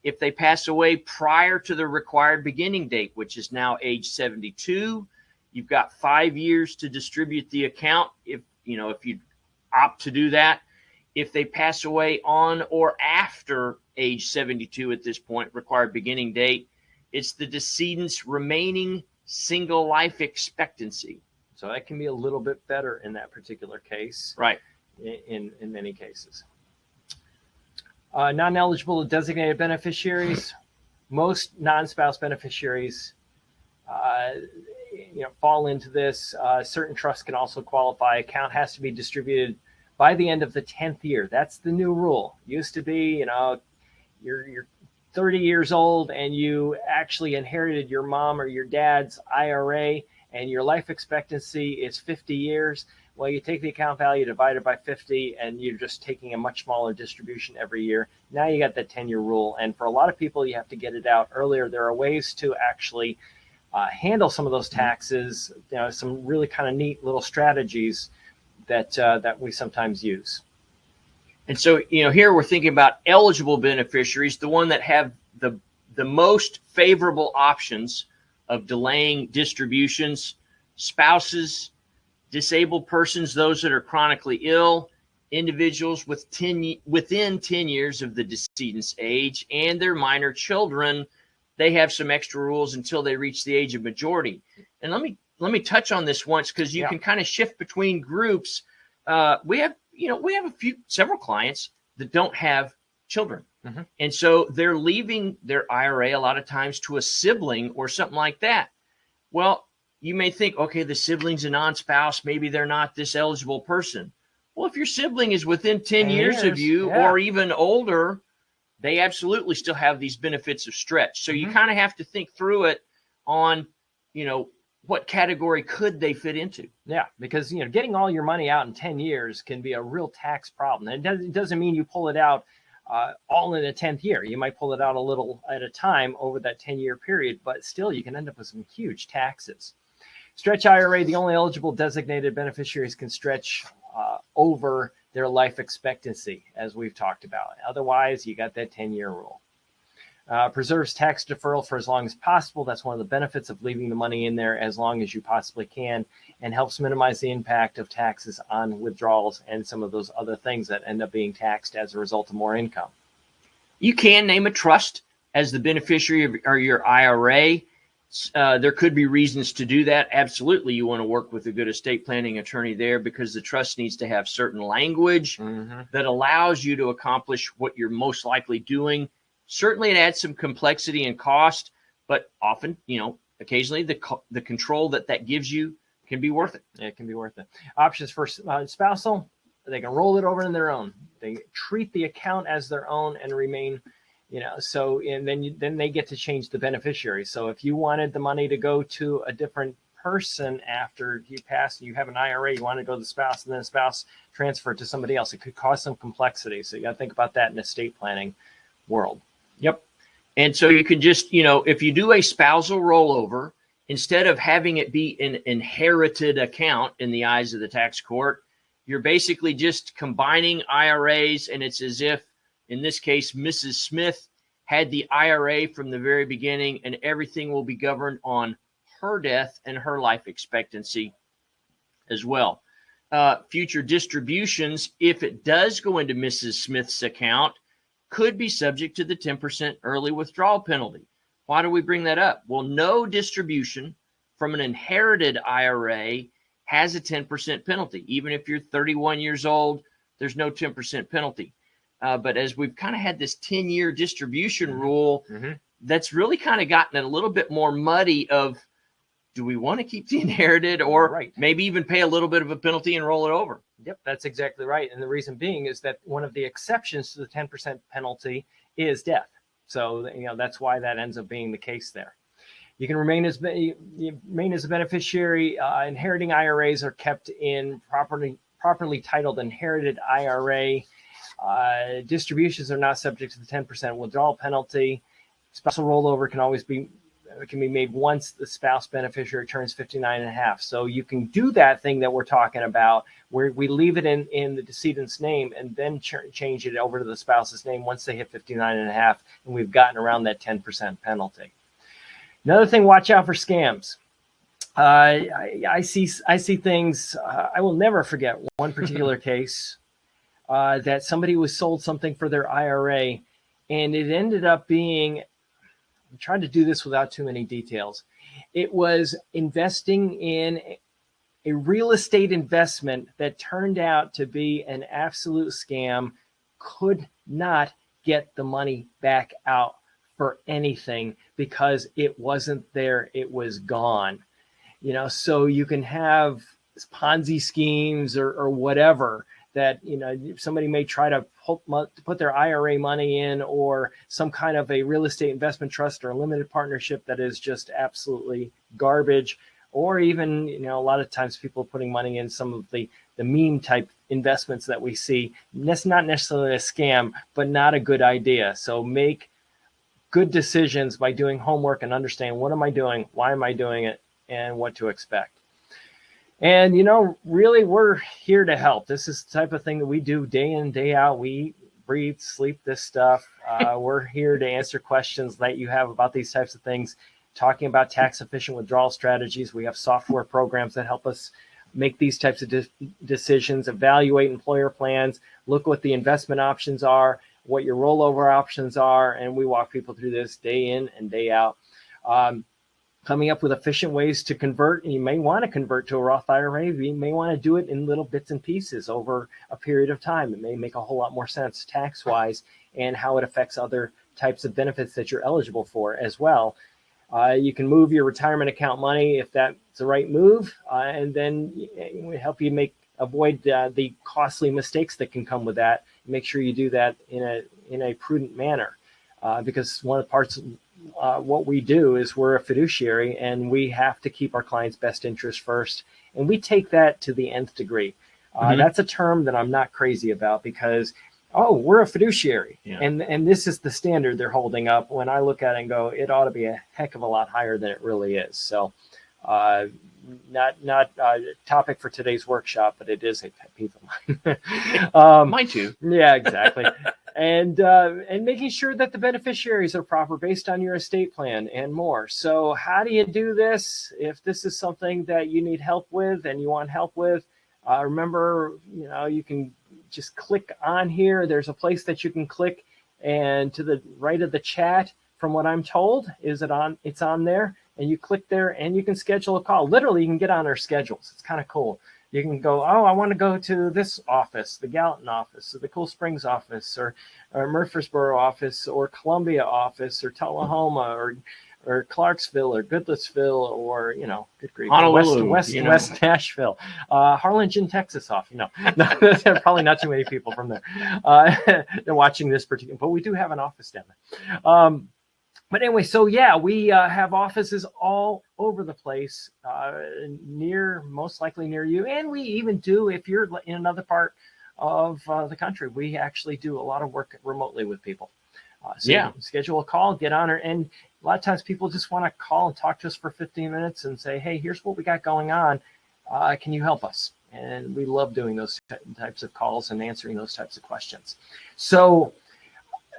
If they pass away prior to the required beginning date, which is now age 72, you've got 5 years to distribute the account if you opt to do that. If they pass away on or after age 72 at this point, required beginning date, it's the decedent's remaining single life expectancy. So that can be a little bit better in that particular case. Right. In many cases. Non-eligible designated beneficiaries. Most non-spouse beneficiaries fall into this. Certain trusts can also qualify. Account has to be distributed by the end of the 10th year. That's the new rule. Used to be, you're 30 years old and you actually inherited your mom or your dad's IRA and your life expectancy is 50 years. Well, you take the account value divided by 50 and you're just taking a much smaller distribution every year. Now you got that 10-year rule. And for a lot of people, you have to get it out earlier. There are ways to actually handle some of those taxes, some really kind of neat little strategies that we sometimes use. And so, here we're thinking about eligible beneficiaries, the one that have the most favorable options of delaying distributions: spouses, disabled persons, those that are chronically ill, individuals within 10 years of the decedent's age, and their minor children. They have some extra rules until they reach the age of majority. And let me touch on this once, because you can kind of shift between groups. We have several clients that don't have children. And so they're leaving their IRA a lot of times to a sibling or something like that. Well, you may think, okay, the sibling's a non-spouse, maybe they're not this eligible person. Well, if your sibling is within 10 years of you or even older, they absolutely still have these benefits of stretch. So you kind of have to think through it on, what category could they fit into? Yeah, because, getting all your money out in 10 years can be a real tax problem. And it doesn't mean you pull it out all in the 10th year. You might pull it out a little at a time over that 10-year period, but still you can end up with some huge taxes. Stretch IRA, the only eligible designated beneficiaries can stretch over their life expectancy, as we've talked about. Otherwise, you got that 10-year rule. Preserves tax deferral for as long as possible. That's one of the benefits of leaving the money in there as long as you possibly can, and helps minimize the impact of taxes on withdrawals and some of those other things that end up being taxed as a result of more income. You can name a trust as the beneficiary of your IRA. There could be reasons to do that. Absolutely, you want to work with a good estate planning attorney there, because the trust needs to have certain language that allows you to accomplish what you're most likely doing. Certainly, it adds some complexity and cost, but often, occasionally the control that gives you can be worth it. It can be worth it. Options for spousal: they can roll it over in their own. They treat the account as their own and remain. Then they get to change the beneficiary. So if you wanted the money to go to a different person after you pass, you have an IRA, you want to go to the spouse, and then the spouse transfer it to somebody else, it could cause some complexity. So you got to think about that in estate planning world. Yep. And so you can just, if you do a spousal rollover, instead of having it be an inherited account in the eyes of the tax court, you're basically just combining IRAs, and it's as if, in this case, Mrs. Smith had the IRA from the very beginning, and everything will be governed on her death and her life expectancy as well. Future distributions, if it does go into Mrs. Smith's account, could be subject to the 10% early withdrawal penalty. Why do we bring that up? Well, no distribution from an inherited IRA has a 10% penalty. Even if you're 31 years old, there's no 10% penalty. But as we've kind of had this 10-year distribution rule, that's really kind of gotten it a little bit more muddy of, do we want to keep the inherited, or Right. maybe even pay a little bit of a penalty and roll it over? Yep, that's exactly right. And the reason being is that one of the exceptions to the 10% penalty is death. So, that's why that ends up being the case there. You can remain as a beneficiary. Inheriting IRAs are kept in properly titled inherited IRA. Distributions are not subject to the 10% withdrawal penalty. Spousal rollover can be made once the spouse beneficiary turns 59 and a half. So you can do that thing that we're talking about, where we leave it in the decedent's name and then change it over to the spouse's name once they hit 59 and a half, and we've gotten around that 10% penalty. Another thing, watch out for scams. I see things. I will never forget one particular case that somebody was sold something for their IRA, and it ended up being, I'm trying to do this without too many details. It was investing in a real estate investment that turned out to be an absolute scam. Could not get the money back out for anything because it wasn't there. It was gone. So you can have Ponzi schemes or whatever that, somebody may try to put their IRA money in, or some kind of a real estate investment trust or a limited partnership that is just absolutely garbage. Or even, a lot of times people are putting money in some of the meme type investments that we see. That's not necessarily a scam, but not a good idea. So make good decisions by doing homework and understand, what am I doing? Why am I doing it? And what to expect. And, really, we're here to help. This is the type of thing that we do day in, day out. We eat, breathe, sleep this stuff. We're here to answer questions that you have about these types of things, talking about tax efficient withdrawal strategies. We have software programs that help us make these types of decisions, evaluate employer plans, look what the investment options are, what your rollover options are, and we walk people through this day in and day out. Coming up with efficient ways to convert. And you may want to convert to a Roth IRA. You may want to do it in little bits and pieces over a period of time. It may make a whole lot more sense tax-wise, and how it affects other types of benefits that you're eligible for as well. You can move your retirement account money if that's the right move, and then we help you avoid the costly mistakes that can come with that. Make sure you do that in a prudent manner, because one of the parts what we do is we're a fiduciary, and we have to keep our clients' best interest first, and we take that to the nth degree. That's a term that I'm not crazy about, because we're a fiduciary, and this is the standard they're holding up. When I look at it and go, it ought to be a heck of a lot higher than it really is. So not a topic for today's workshop, but it is a pet peeve of mine. Mine too. Yeah, exactly. And making sure that the beneficiaries are proper based on your estate plan and more. So how do you do this? If this is something that you need help with and you want help with, remember, you can just click on here. There's a place that you can click, and to the right of the chat, from what I'm told, it's on there, and you click there and you can schedule a call. Literally, you can get on our schedules. It's kind of cool. You can go, I want to go to this office, the Gallatin office, or the Cool Springs office, or Murfreesboro office, or Columbia office, or Tullahoma, or Clarksville, or Goodlettsville, or, good grief, West Nashville, Harlingen, Texas office. No, probably not too many people from there. They're watching this particular, but we do have an office down there. But anyway, so we have offices all over the place, most likely near you. And we even do, if you're in another part of the country, we actually do a lot of work remotely with people. So schedule a call, get on her. And a lot of times people just want to call and talk to us for 15 minutes and say, hey, here's what we got going on. Can you help us? And we love doing those types of calls and answering those types of questions. So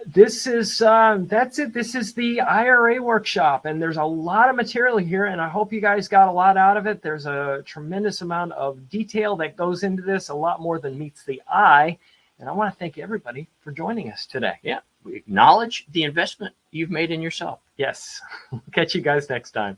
this is that's it. This is the IRA workshop, and there's a lot of material here, and I hope you guys got a lot out of it. There's a tremendous amount of detail that goes into this, a lot more than meets the eye. And I want to thank everybody for joining us today. Yeah, we acknowledge the investment you've made in yourself. Yes. Catch you guys next time.